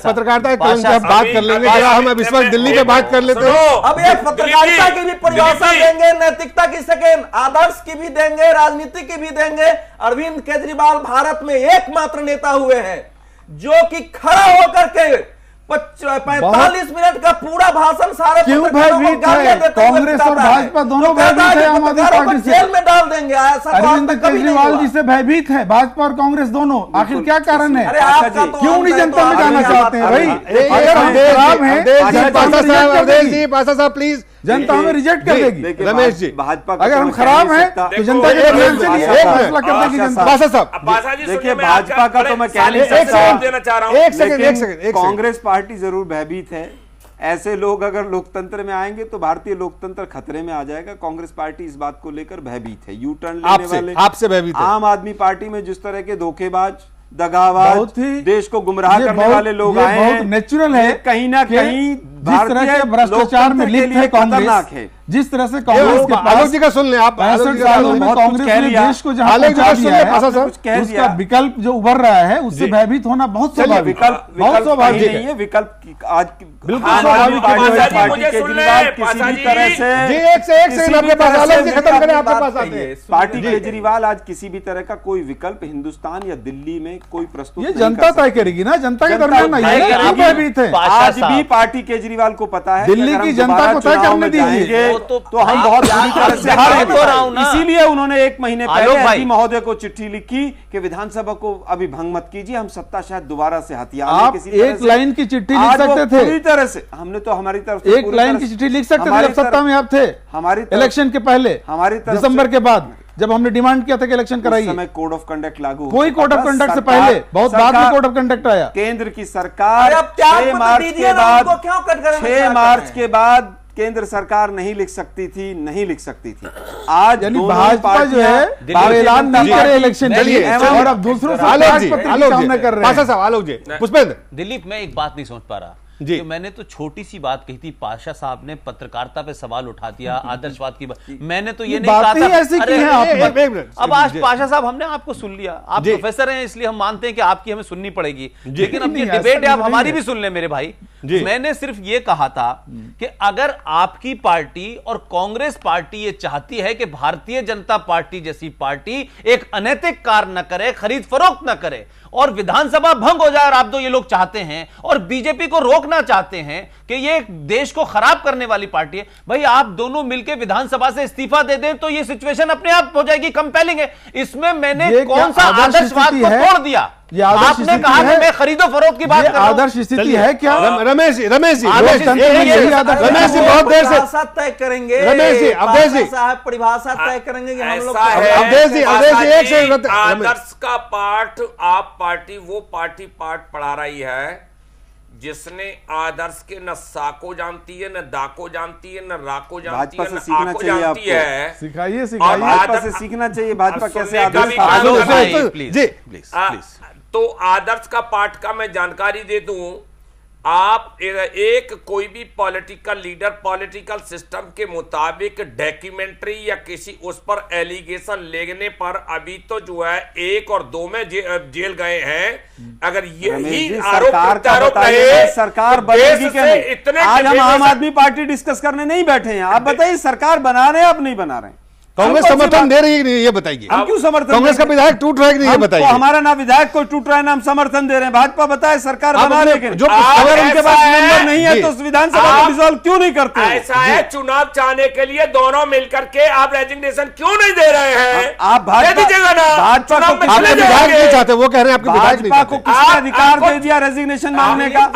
पत्रकारिता कलंक की बात कर लेंगे, हम अब इस वक्त दिल्ली पे बात कर लेते हैं। अब ये पत्रकारिता की भी परिभाषा देंगे, नैतिकता की सेकेंड, आदर्श की भी देंगे, राजनीति की भी देंगे। अरविंद केजरीवाल भारत में एकमात्र नेता हुए हैं जो कि खड़ा होकर के 45 मिनट का पूरा भाषण सारे क्यों भयभीत है? कांग्रेस और भाजपा दोनों भयभीत है आम आदमी पार्टी से। जेल में डाल देंगे, ऐसा अरविंद केजरीवाल जी से भयभीत है भाजपा और कांग्रेस दोनों। आखिर क्या कारण है? क्यों नहीं जनता में जाना चाहते हैं भाई? अगर हम खराब हैं, पासा साहब प्लीज, जनता हमें रिजेक्ट कर देगी। रमेश जी, भाजपा अगर हम खराब हैं तो जनता के फैसला कर देगी जनता। पासा साहब देखिए, भाजपा का तो मैं कह नहीं सकता, एक सेकंड, कांग्रेस पार्टी जरूर भयभीत है। ऐसे लोग अगर लोकतंत्र में आएंगे तो भारतीय लोकतंत्र खतरे में आ जाएगा। कांग्रेस पार्टी इस बात को लेकर भयभीत है। यू टर्न लेने वाले आपसे भयभीत है। आम आदमी पार्टी में जिस तरह के धोखेबाज, दगाबाज, देश को गुमराह करने वाले लोग आए हैं, नेचुरल है। कहीं ना कहीं जिस तरह के भ्रष्टाचार में लिप्त है कांग्रेस, जिस तरह से कांग्रेस के आलोक जी का सुन लें आप। 65 सालों में कांग्रेस ने देश को जहां पहुंचा दिया है, उसका विकल्प जो उभर रहा है उससे भयभीत होना बहुत स्वाभाविक है। बहुत स्वाभाविक नहीं है विकल्प। आज बिल्कुल स्वाभाविक पार्टी केजरीवाल आज किसी भी तरह का कोई विकल्प हिंदुस्तान या दिल्ली में कोई प्रस्तुत, ये जनता तय करेगी ना, जनता के दरमियान भयभीत है। आज भी पार्टी केजरीवाल को पता है दिल्ली की जनता को तय करने दीजिए, तो हम बहुत बुरी तरह से हारेंगे। इसीलिए उन्होंने 1 महीने पहले एसपी महोदय को चिट्ठी लिखी कि विधानसभा को अभी भंग मत कीजिए, हम सत्ता शायद दोबारा से हथियार। आप एक लाइन की चिट्ठी लिख सकते थे, पूरी तरह से हमने तो हमारी तरफ से एक लाइन की चिट्ठी लिख सकते थे जब सत्ता में आप थे। हमारी इलेक्शन के पहले, हमारी दिसंबर के बाद जब हमने डिमांड किया था कि इलेक्शन कराइए, समय कोड ऑफ कंडक्ट लागू, कोई कोड ऑफ कंडक्ट से पहले, बहुत बाद में कोड ऑफ कंडक्ट आया। केंद्र की सरकार 6 मार्च के बाद केंद्र सरकार नहीं लिख सकती थी, आज यानी भाजपा जो है ऐलान नहीं करे इलेक्शन के लिए और अब दूसरों से सामना कर रहे हैं। आलोक जी, पुष्पेंद्र, दिलीप, मैं एक बात नहीं समझ पा रहा जी। तो मैंने तो छोटी सी बात कही थी, पाशा साहब ने पत्रकारिता पे सवाल उठा दिया, आदर्शवाद की बात। मैंने तो ये नहीं कहा था। ऐसी की है आपने। अब आज पाशा साहब हमने आपको सुन लिया, आप प्रोफेसर हैं इसलिए हम मानते हैं कि आपकी हमें सुननी पड़ेगी, लेकिन अब ये डिबेट है, आप हमारी भी सुन लें मेरे भाई। मैंने सिर्फ ये कहा था कि अगर आपकी पार्टी और कांग्रेस पार्टी ये चाहती है कि भारतीय जनता पार्टी जैसी पार्टी एक अनैतिक कार्य न करे, खरीद फरोख्त न करे और विधानसभा भंग हो जाए, और आप तो ये लोग चाहते हैं और बीजेपी को रोकना चाहते हैं कि ये देश को खराब करने वाली पार्टी है, भाई आप दोनों मिलकर विधानसभा से इस्तीफा दे दें तो ये सिचुएशन अपने आप हो जाएगी, कंपेलिंग है। इसमें मैंने कौन सा आदर्शवाद को तोड़ दिया? आपने कहा कि मैं खरीदो फरोख्त की बात कर रहा हूं। आदर्श स्थिति है क्या? रमेश जी बहुत देर से तय करेंगे, रमेश जी अवधेश जी साहब परिभाषा तय करेंगे कि हम लोग अवधेश जी एक से आदर्श का पाठ आप पार्टी वो पार्टी पाठ पढ़ा रही है जिसने आदर्श के न सा को जानती है, न दा को जानती है, न रा को जानती है, न आ को जानती है। सिखाइए भाजपा से सीखना चाहिए। भाजपा कैसे आदर्श तो आदर्श का पाठ का मैं जानकारी दे दूं, आप एक कोई भी पॉलिटिकल लीडर पॉलिटिकल सिस्टम के मुताबिक डॉक्यूमेंट्री या किसी उस पर एलिगेशन लेने पर अभी तो जो है 1 और 2 में जेल गए हैं। अगर यही आरोप रहे सरकार बनेगी क्या? आज हम आम आदमी पार्टी डिस्कस करने नहीं बैठे हैं, आप बताइए सरकार बना रहे हैं आप नहीं बना रहे हैं? कांग्रेस समर्थन दे रही है कि नहीं ये बताइए। हम क्यों समर्थन कांग्रेस का विधायक टूट रहा है कि नहीं ये बताइए। हमारा ना विधायक कोई टूट रहा है ना हम समर्थन दे रहे हैं। भाजपा बताए सरकार बना रहे, जो अगर उनके पास नंबर नहीं है तो विधानसभा को डिसॉल्व क्यों नहीं करते? ऐसा है, चुनाव चाहने के लिए दोनों मिलकर के आप रेजिग्नेशन क्यों नहीं दे रहे हैं? आप दीजिएगा ना, भाजपा को आपके विधायक नहीं चाहते, वो कह रहे हैं आपके विधायक नहीं भाजपा को किसने अधिकार दे दिया रेजिग्नेशन मांगने का?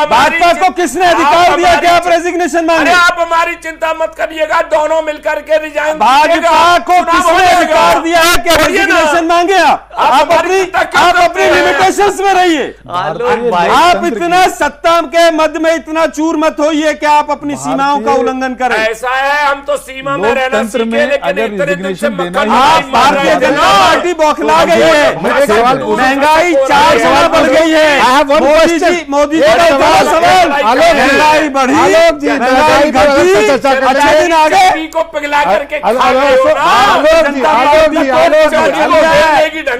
भाजपा को किसने अधिकार दिया कि आप रेजिग्नेशन मांगे? आप हमारी चिंता मत करिएगा, दोनों मिलकर के रिजाइन। भाजपा को किसने अधिकार दिया है कि रेजिग्नेशन मांगे? आप अपनी लिमिटेशंस में रहिए। आप इतना सत्ता के मध्य में इतना चूर मत होइए कि आप अपनी सीमाओं का उल्लंघन करें। ऐसा है, हम तो सीमा में रहना सीखे, लेकिन आप भारतीय जनता पार्टी बौखला गई है, महंगाई 4 गुना बढ़ गई है। मोदी जी का सवाल, महंगाई बढ़ी, महंगाई घटी, अच्छे दिन आगे को पिघला करके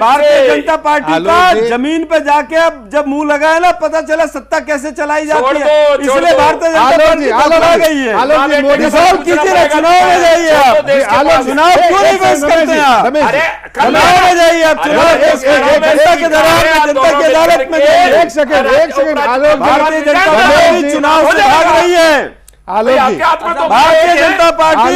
भारतीय जनता पार्टी का जमीन पे जाके अब जब मुंह लगाया ना, पता चला सत्ता कैसे चलाई जाती है। इसलिए भारतीय जनता पार्टी बौखला गई है। डिसॉल्व कीजिए ना, चुनाव में जाइए आप। चुनाव क्यों नहीं फेस करते हैं आप? चुनाव में जाइए आप, जनता के दरबार में, जनता की अदालत में जाइए। एक सेकंड भारतीय जनता पार्टी चुनाव से भाग रही है। भारतीय जनता पार्टी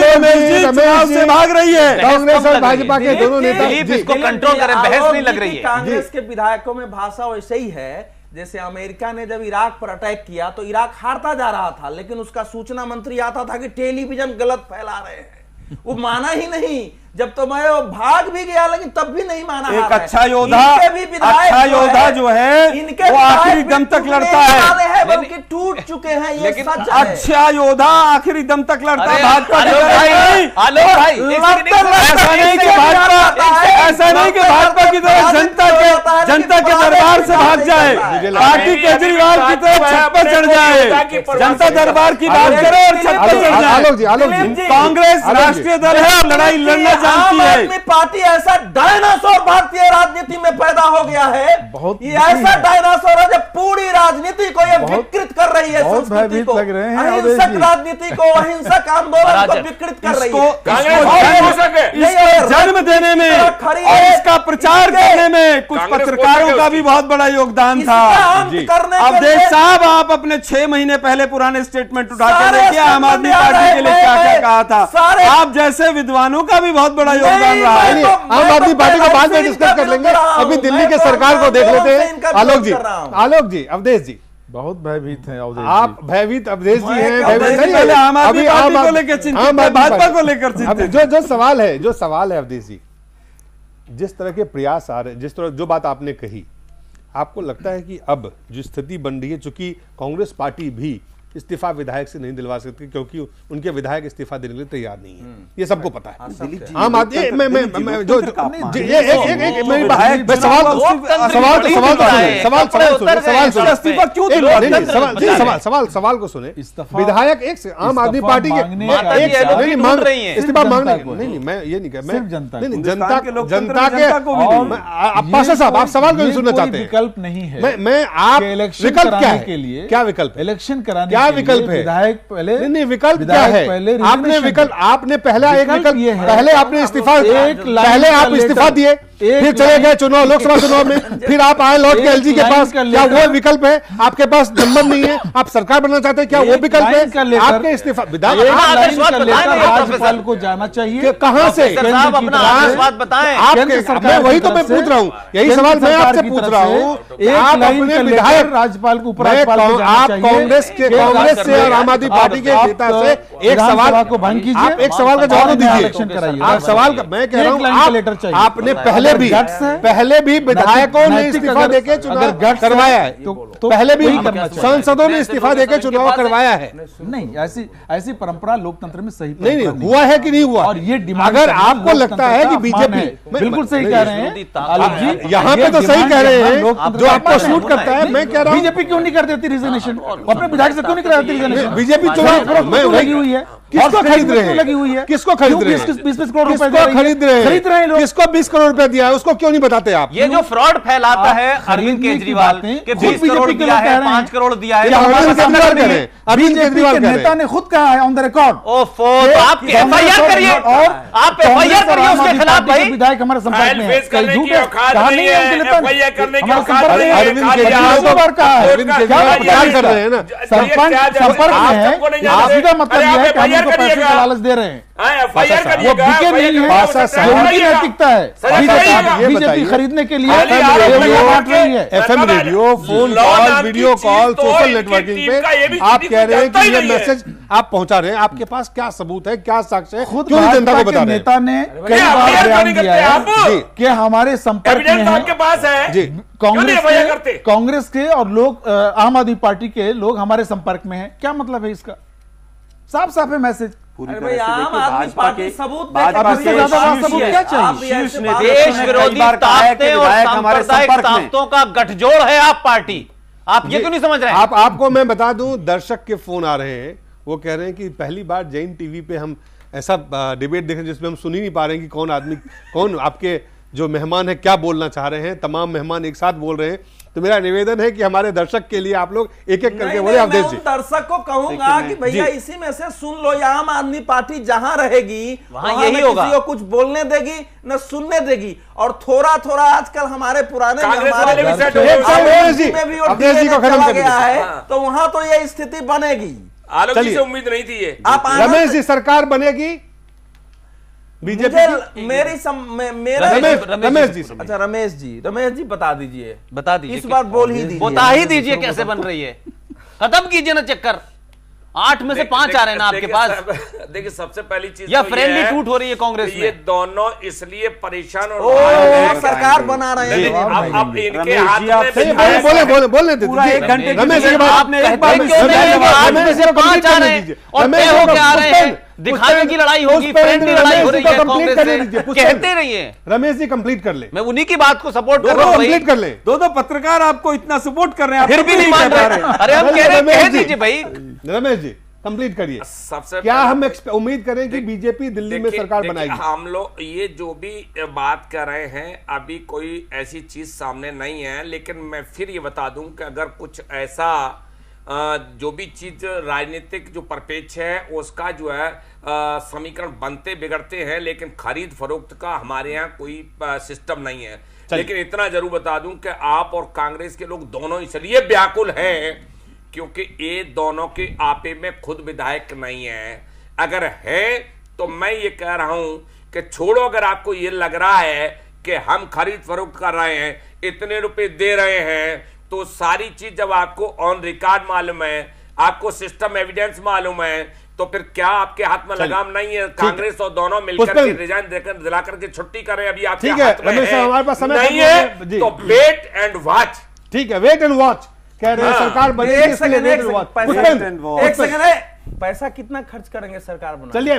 चुनाव से भाग रही है। कांग्रेस और भाजपा के दोनों नेता इसको कंट्रोल करें, बहस नहीं लग रही है। कांग्रेस के विधायकों में भाषा वैसे ही है जैसे अमेरिका ने जब इराक पर अटैक किया तो इराक हारता जा रहा था, लेकिन उसका सूचना मंत्री आता था कि टेलीविजन गलत फैला रहे हैं। वो माना ही नहीं, जब तो मैं भाग भी गया लेकिन तब भी नहीं माना। एक अच्छा योद्धा जो है वो आखिरी दम तक लड़ता है, बल्कि टूट चुके हैं, ये सच है। अच्छा योद्धा आखिरी दम तक लड़ता है। भाजपा ऐसा नहीं कि भाजपा की तरह जनता के दरबार से भाग जाए, पार्टी केजरीवाल की तरह छत पर चढ़ जाए, जनता दरबार की बात करे और छत पर चढ़ जाए। कांग्रेस राष्ट्रीय दल है और लड़ाई लड़ना आम आदमी पार्टी ऐसा डायनासोर भारतीय राजनीति में पैदा हो गया है। ये ऐसा डायनासोर है जो पूरी राजनीति को ये विकृत कर रही है, संस्कृति को, अहिंसक राजनीति को, अहिंसक आंदोलन को विकृत कर रही है। इसको जन्म देने में और इसका प्रचार करने में कुछ पत्रकारों का भी बहुत बड़ा योगदान था। अवधेश साहब, आप अपने 6 महीने पहले पुराने स्टेटमेंट उठा के देखिए, आम आदमी पार्टी के लिए क्या क्या कहा था। आप जैसे विद्वानों का भी बहुत बड़ा योगदान रहा है। आम आदमी पार्टी को बाद में डिस्कस कर लेंगे, अभी दिल्ली के सरकार को देख लेते हैं। आलोक जी, अवधेश जी बहुत भयभीत हैं अवधेश जी। आप भयभीत अवधेश जी हैं, पहले आम आदमी पार्टी को लेकर चिंतित, भाजपा को लेकर चिंतित। जो सवाल है अवधेश जी, जिस तरह के प्रयास आ रहे, जिस तरह जो बात आपने कही, आपको लगता है कि अब जो स्थिति बन रही है, चूंकि कांग्रेस पार्टी भी इस्तीफा विधायक से नहीं दिलवा सकती क्योंकि उनके विधायक इस्तीफा देने के लिए तैयार नहीं है, ये सबको पता है। आम आदमी सवाल को सुने। विधायक एक आम आदमी पार्टी के इस्तीफा मांगने, नहीं मैं ये नहीं कह, मैं जनता के पाशा साहब, आप सवाल क्यों सुनना चाहते हैं? विकल्प नहीं है। मैं आप विकल्प क्या के लिए, क्या विकल्प, इलेक्शन कराने क्या विकल्प है? विधायक पहले नहीं विकल्प क्या है? आपने विकल्प, आपने पहला एक विकल्प, पहले आपने इस्तीफा, पहले आप इस्तीफा दिए, फिर चले गए चुनाव, लोकसभा चुनाव में, फिर आप आए लौट के एलजी के पास, क्या वो विकल्प है? आपके पास नंबर नहीं है, आप सरकार बनना चाहते हैं, क्या वो विकल्प है? आपके इस्तीफा राज्यपाल को जाना चाहिए, कहां से? मैं वही तो मैं पूछ रहा हूँ, यही सवाल मैं आपसे पूछ रहा हूँ। आप अपने विधायक राज्यपाल को, आप कांग्रेस से और आम आदमी पार्टी के नेता से एक सवाल को भंग कीजिए, आप एक सवाल का जवाब दीजिए। आप सवाल का, मैं कह रहा हूँ, आपने पहले भी विधायकों ने इस्तीफा देके चुनाव करवाया है, तो पहले भी सांसदों ने इस्तीफा देके चुनाव करवाया है। नहीं, ऐसी परंपरा लोकतंत्र में सही नहीं हुआ है कि नहीं हुआ? और ये अगर आपको लगता है कि बीजेपी, बिल्कुल सही कह रहे हैं आलोक जी, यहाँ पे तो सही कह रहे हैं, जो आपको सूट करता है। मैं कह रहा हूँ बीजेपी क्यों नहीं कर देती रिजर्वेशन, अपने विधायक से क्यों नहीं करा देती रिजर्वेशन? बीजेपी चुनाव लगी हुई है, किसको खरीद रहे हैं? लगी हुई है, किसको खरीद रहे हैं? 20-20 करोड़ रुपए खरीद रहे हैं? किसको 20 करोड़ रुपए दिया है उसको क्यों नहीं बताते आप? ये जो फ्रॉड फैलाता है अरविंद केजरीवाल के 20 करोड़ दिया है, 5 करोड़ दिया है, अरविंद केजरीवाल के नेता ने खुद कहा है ऑन द रिकॉर्ड। ओफो, तो आप एफआईआर करिए, और आप एफआईआर करिए उसके खिलाफ भाई। विधायक हमारे संपर्क में है, अरविंद केजरीवाल प्रचार कर रहे हैं ना, संपर्क में है, सीधा मतलब यह है कि हम उनको पैसे का लालच दे रहे हैं। वो बिके नहीं है, नैतिकता है बीजेपी खरीदने के लिए बांट रही है। FM radio, phone call, video call, social networking पे आप कह रहे हैं कि ये मैसेज आप पहुंचा रहे हैं, आपके पास क्या सबूत है, क्या साक्ष्य है? खुद क्यों नहीं जनता को बता रहे? नेता ने कई बार बयान दिया है कि हमारे संपर्क में आपके पास है जी, कांग्रेस के और लोग आम आदमी पार्टी के लोग हमारे संपर्क में हैं। क्या मतलब है इसका? साफ साफ है मैसेज। पूरी तरह से देखिए भाजपा के सबूत क्या चाहिए? देश विरोधी ताकतें और सांप्रदायिक ताकतों का गठजोड़ है आप पार्टी। आप ये क्यों नहीं समझ रहे हैं? आपको मैं बता दूं, दर्शक के फोन आ रहे हैं, वो कह रहे हैं कि पहली बार जैन टीवी पे हम ऐसा डिबेट देख रहे हैं जिसमें हम सुन ही नहीं पा रहे हैं कि कौन आदमी, कौन आपके जो मेहमान है क्या बोलना चाह रहे हैं। तमाम मेहमान एक साथ बोल रहे हैं, तो मेरा निवेदन है कि हमारे दर्शक के लिए आप लोग एक एक करके बोले। अवधेश जी, दर्शक को कहूंगा कि भैया इसी में से सुन लो, या आम आदमी पार्टी जहां रहेगी वहां यही होगा, किसी को कुछ बोलने देगी न सुनने देगी। और थोड़ा थोड़ा आजकल हमारे पुराने में भी चला गया है, तो वहां तो ये स्थिति बनेगी। आलोक जी से उम्मीद नहीं थी ये। आप रमेश जी, सरकार बनेगी बीजेपी? रमेश जी, अच्छा रमेश जी बता दीजिए, इस बार बोल ही दीजिए, बता ही दीजिए कैसे बन रही है। खत्म कीजिए ना चक्कर, 8 में से 5 आ रहे हैं ना आपके पास। देखिए सबसे पहली चीज या फ्रेंडली टूट हो रही है कांग्रेस में। ये दोनों इसलिए परेशान और सरकार बना रहे हैं। अब इनके हाथ में बोलने दे पूरा 1 घंटे रमेश जी, आपने एक बार में 5 आ रहे हैं और तय होकर आ रहे हैं। दिखाने की लड़ाई होगी, फ्रेंडली लड़ाई हो रही है कांग्रेस से, कहते रहिए। रमेश जी कंप्लीट कर ले, मैं उन्हीं की बात को सपोर्ट कर रहा हूं। कंप्लीट कर ले। दो पत्रकार आपको इतना सपोर्ट कर रहे हैं, फिर भी नहीं मान रहे। अरे हम कह रहे हैं, कह दीजिए भाई। रमेश जी कंप्लीट करिए। सबसे क्या हम उम्मीद करें कि बीजेपी दिल्ली में सरकार बनाएगी? हम लोग ये जो भी बात कर रहे हैं, अभी कोई ऐसी चीज सामने नहीं है, लेकिन मैं फिर ये बता दूं कि अगर कुछ ऐसा जो भी चीज राजनीतिक जो परिपेक्ष है उसका जो है समीकरण बनते बिगड़ते हैं, लेकिन खरीद फरोख्त का हमारे यहाँ कोई सिस्टम नहीं है। लेकिन इतना जरूर बता दूं कि आप और कांग्रेस के लोग दोनों इसलिए व्याकुल हैं क्योंकि ये दोनों के आपे में खुद विधायक नहीं है। अगर है तो मैं ये कह रहा हूं कि छोड़ो, अगर आपको ये लग रहा है कि हम खरीद फरोख्त कर रहे हैं, इतने रुपए दे रहे हैं, तो सारी चीज जब आपको ऑन रिकॉर्ड मालूम है, आपको सिस्टम एविडेंस मालूम है, तो फिर क्या आपके हाथ में लगाम नहीं है? कांग्रेस और दोनों मिलकर के रिजाइन देकर दिला करके छुट्टी करें। अभी आपके हाथ में हमारे पास समय नहीं है, तो वेट एंड वॉच। ठीक है, वेट एंड वॉच कह रहे हैं, सरकार बनेगी। एक सेकंड, पैसा कितना खर्च करेंगे सरकार बना? चलिए,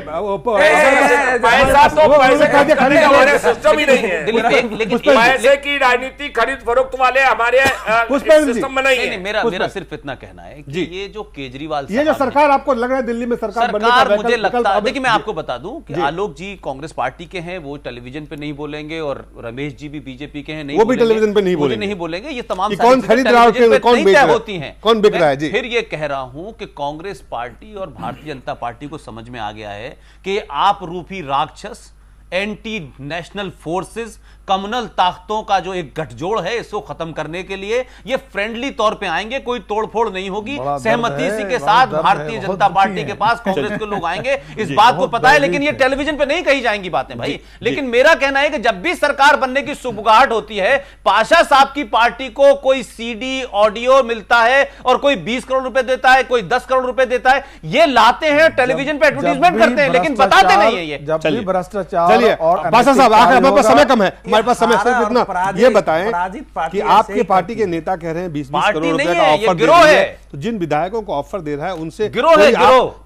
पैसा तो पैसे खरीद हमारे सिस्टम ही नहीं है, लेकिन पैसे की राजनीति खरीद फरोख्त वाले हमारे सिस्टम में नहीं है। मेरा सिर्फ इतना कहना है कि ये जो केजरीवाल, ये जो सरकार आपको लग रहा है दिल्ली में सरकार मुझे लगता है, देखिए मैं आपको बता दूं कि आलोक जी कांग्रेस पार्टी के हैं, वो टेलीविजन पे नहीं बोलेंगे, और रमेश जी भी बीजेपी के हैं, नहीं वो भी टेलीविजन पे नहीं बोलेंगे। ये तमाम कौन खरीद रहा है, कौन बेच रहा है, होती हैं, कौन बिक रहा है जी। फिर ये कह रहा हूं कि कांग्रेस पार्टी और भारतीय जनता पार्टी को समझ में आ गया है कि आप रूपी राक्षस, एंटी नेशनल फोर्सेस, कम्युनल ताकतों का जो एक गठजोड़ है, इसको खत्म करने के लिए ये फ्रेंडली तौर पे आएंगे, कोई तोड़फोड़ नहीं होगी। सहमति इसी के साथ भारतीय जनता पार्टी के पास कांग्रेस के लोग आएंगे, इस बात को पता है, लेकिन ये टेलीविजन पे नहीं कही जाएंगी बातें भाई। लेकिन मेरा कहना है कि जब भी सरकार बनने की सुबगाहट होती है, पाशा साहब की पार्टी को कोई सीडी ऑडियो मिलता है और कोई 20 करोड़ रुपए देता है, कोई 10 करोड़ रुपए देता है, ये लाते हैं टेलीविजन पे एडवर्टाइजमेंट करते हैं, लेकिन बताते नहीं है ये। जब भी भ्रष्टाचार, चलिए पाशा साहब, हमारे पास समय कम है, हमारे पास समय सिर्फ इतना, ये बताएं कि आपके पार्टी के नेता कह रहे हैं 20-20 करोड़ रुपए का ऑफर दे रहे हैं, तो जिन विधायकों को ऑफर दे रहा है उनसे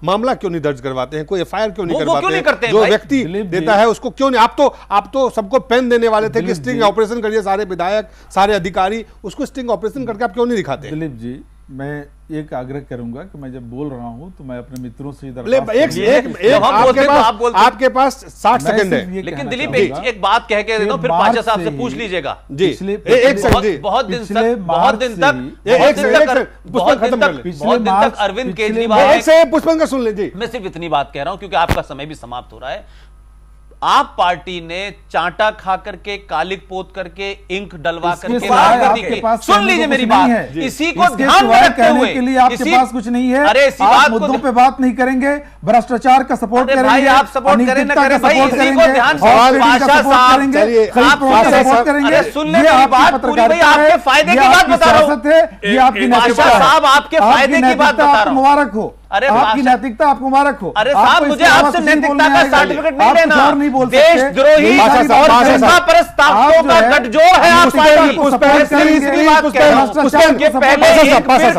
मामला क्यों नहीं दर्ज करवाते हैं, कोई एफआईआर क्यों नहीं करवाते हैं? जो व्यक्ति देता है उसको क्यों नहीं? आप तो सबको पेन देने वाले थे कि स्टिंग ऑपरेशन करिए सारे विधायक, सारे अधिकारी, उसको स्टिंग ऑपरेशन करके आप क्यों नहीं दिखाते? दिलीप जी, मैं एक आग्रह करूंगा कि मैं जब बोल रहा हूं तो मैं अपने मित्रों से आपके पास 60 सेकंड है, लेकिन दिलीप एक बात कह के देता हूं, फिर पाशा साहब से पूछ लीजिएगा। बहुत दिन तक अरविंद केजरीवाल, पुष्पन का सुन लीजिए, मैं सिर्फ इतनी बात कह रहा हूं क्योंकि आपका समय भी समाप्त हो रहा है। आप पार्टी ने चांटा खा करके, कालिक पोत करके, इंक डलवा करके, सुन लीजिए मेरी बात, इसी को ध्यान में रखते हुए के लिए आपके पास कुछ नहीं है। अरे इसी बात मुद्दों पे बात नहीं करेंगे, भ्रष्टाचार का सपोर्ट करेंगे, भाई आप सपोर्ट करें ना करें, भाई इसी को ध्यान से सपोर्ट करेंगे। सुन ले मेरी बात पूरी, भाई आपके फायदे की बात बता रहा हूं, ये आपकी पाशा साहब आपके फायदे की बात बता रहा हूं। मुबारक हो, अरे आपकी नैतिकता आपको मुबारक हो। अरे साहब मुझे आपसे नैतिकता का सर्टिफिकेट नहीं लेना, देशद्रोही और जनतापरस्त ताकतों का गठजोड़ है आप पार्टी।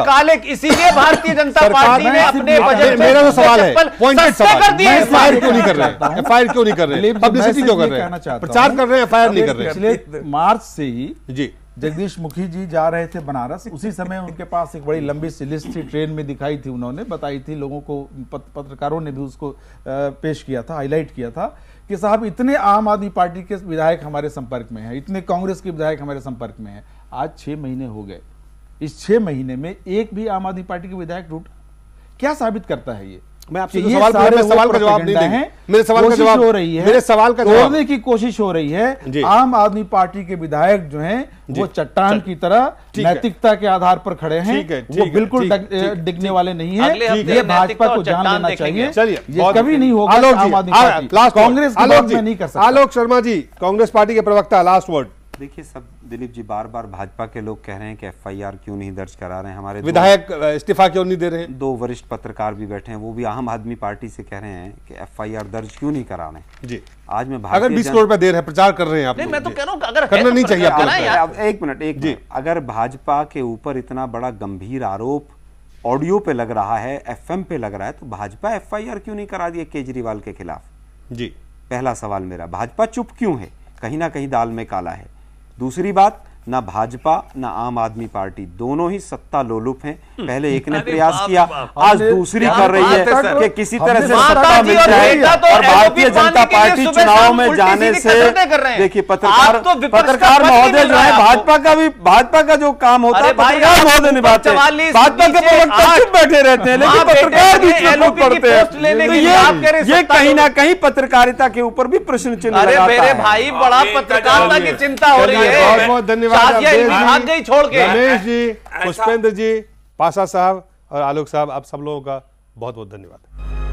काले इसीलिए भारतीय जनता पार्टी ने अपने बजट में मेरा सवाल है, एफआईआर क्यों नहीं कर रहे हैं? एफआईआर क्यों नहीं कर रहे हैं? पब्लिसिटी क्यों कर रहे हैं? प्रचार कर रहे हैं, एफआईआर नहीं कर रहे हैं। पिछले मार्च से ही जी जगदीश मुखी जी जा रहे थे बनारस, उसी समय उनके पास एक बड़ी लंबी सी लिस्ट थी, ट्रेन में दिखाई थी, उन्होंने बताई थी लोगों को, पत्रकारों ने भी उसको पेश किया था, हाईलाइट किया था कि साहब इतने आम आदमी पार्टी के विधायक हमारे संपर्क में हैं, इतने कांग्रेस के विधायक हमारे संपर्क में हैं। आज 6 महीने हो गए, इस 6 महीने में एक भी आम आदमी पार्टी के विधायक टूटा? क्या साबित करता है ये? मैं आपसे सवाल का जवाब नहीं देंगे, मेरे सवाल का जवाब हो रही है, मेरे सवाल का तोड़ने की कोशिश हो रही है। आम आदमी पार्टी के विधायक जो हैं वो चट्टान की तरह नैतिकता के आधार पर खड़े हैं, वो बिल्कुल डिगने वाले नहीं है। ये भाजपा को जान लेना चाहिए, ये कभी नहीं होगा आम आदमी पार्टी, कांग्रेस नहीं कर सकता। आलोक शर्मा जी, कांग्रेस पार्टी के प्रवक्ता, लास्ट वर्ड। देखिए सब दिलीप जी, बार बार भाजपा के लोग कह रहे हैं कि एफआईआर क्यों नहीं दर्ज करा रहे हैं, हमारे विधायक इस्तीफा क्यों नहीं दे रहे हैं? 2 वरिष्ठ पत्रकार भी बैठे हैं, वो भी आम आदमी पार्टी से कह रहे हैं कि एफआईआर दर्ज क्यों नहीं करा रहे जी। आज मैं अगर 20 करोड़ रुपए दे रहे हैं, प्रचार कर रहे हैं आप, मैं तो कह रहा हूं अगर करना नहीं चाहिए आपको। एक मिनट, अगर भाजपा के ऊपर इतना बड़ा गंभीर आरोप ऑडियो पे लग रहा है, एफएम पे लग रहा है, तो भाजपा एफआईआर क्यों नहीं करा दी केजरीवाल के खिलाफ? जी, पहला सवाल मेरा, भाजपा चुप क्यों है? कहीं ना कहीं दाल में काला है। दूसरी बात, ना भाजपा ना आम आदमी पार्टी दोनों ही सत्ता लोलुप हैं। पहले एक ने प्रयास किया, आज दूसरी कर रही है कि किसी तरह से सत्ता मिल जाए। और भारतीय जनता पार्टी चुनाव में जाने से, देखिए पत्रकार महोदय जो है, भाजपा का जो काम होता है पत्रकार महोदय निभाते हैं, भाजपा के प्रवक्ता चुप बैठे रहते हैं, लेकिन पत्रकार भी चुप पड़ते हैं। ये कहीं ना कहीं पत्रकारिता के ऊपर भी प्रश्न चिन्ह लगाता है। मेरे भाई, बड़ा पत्रकारिता की चिंता हो रही है। बहुत बहुत धन्यवाद गई छोड़ के, रमेश जी, पुष्पेंद्र जी, पाशा साहब और आलोक साहब, आप सब लोगों का बहुत बहुत धन्यवाद।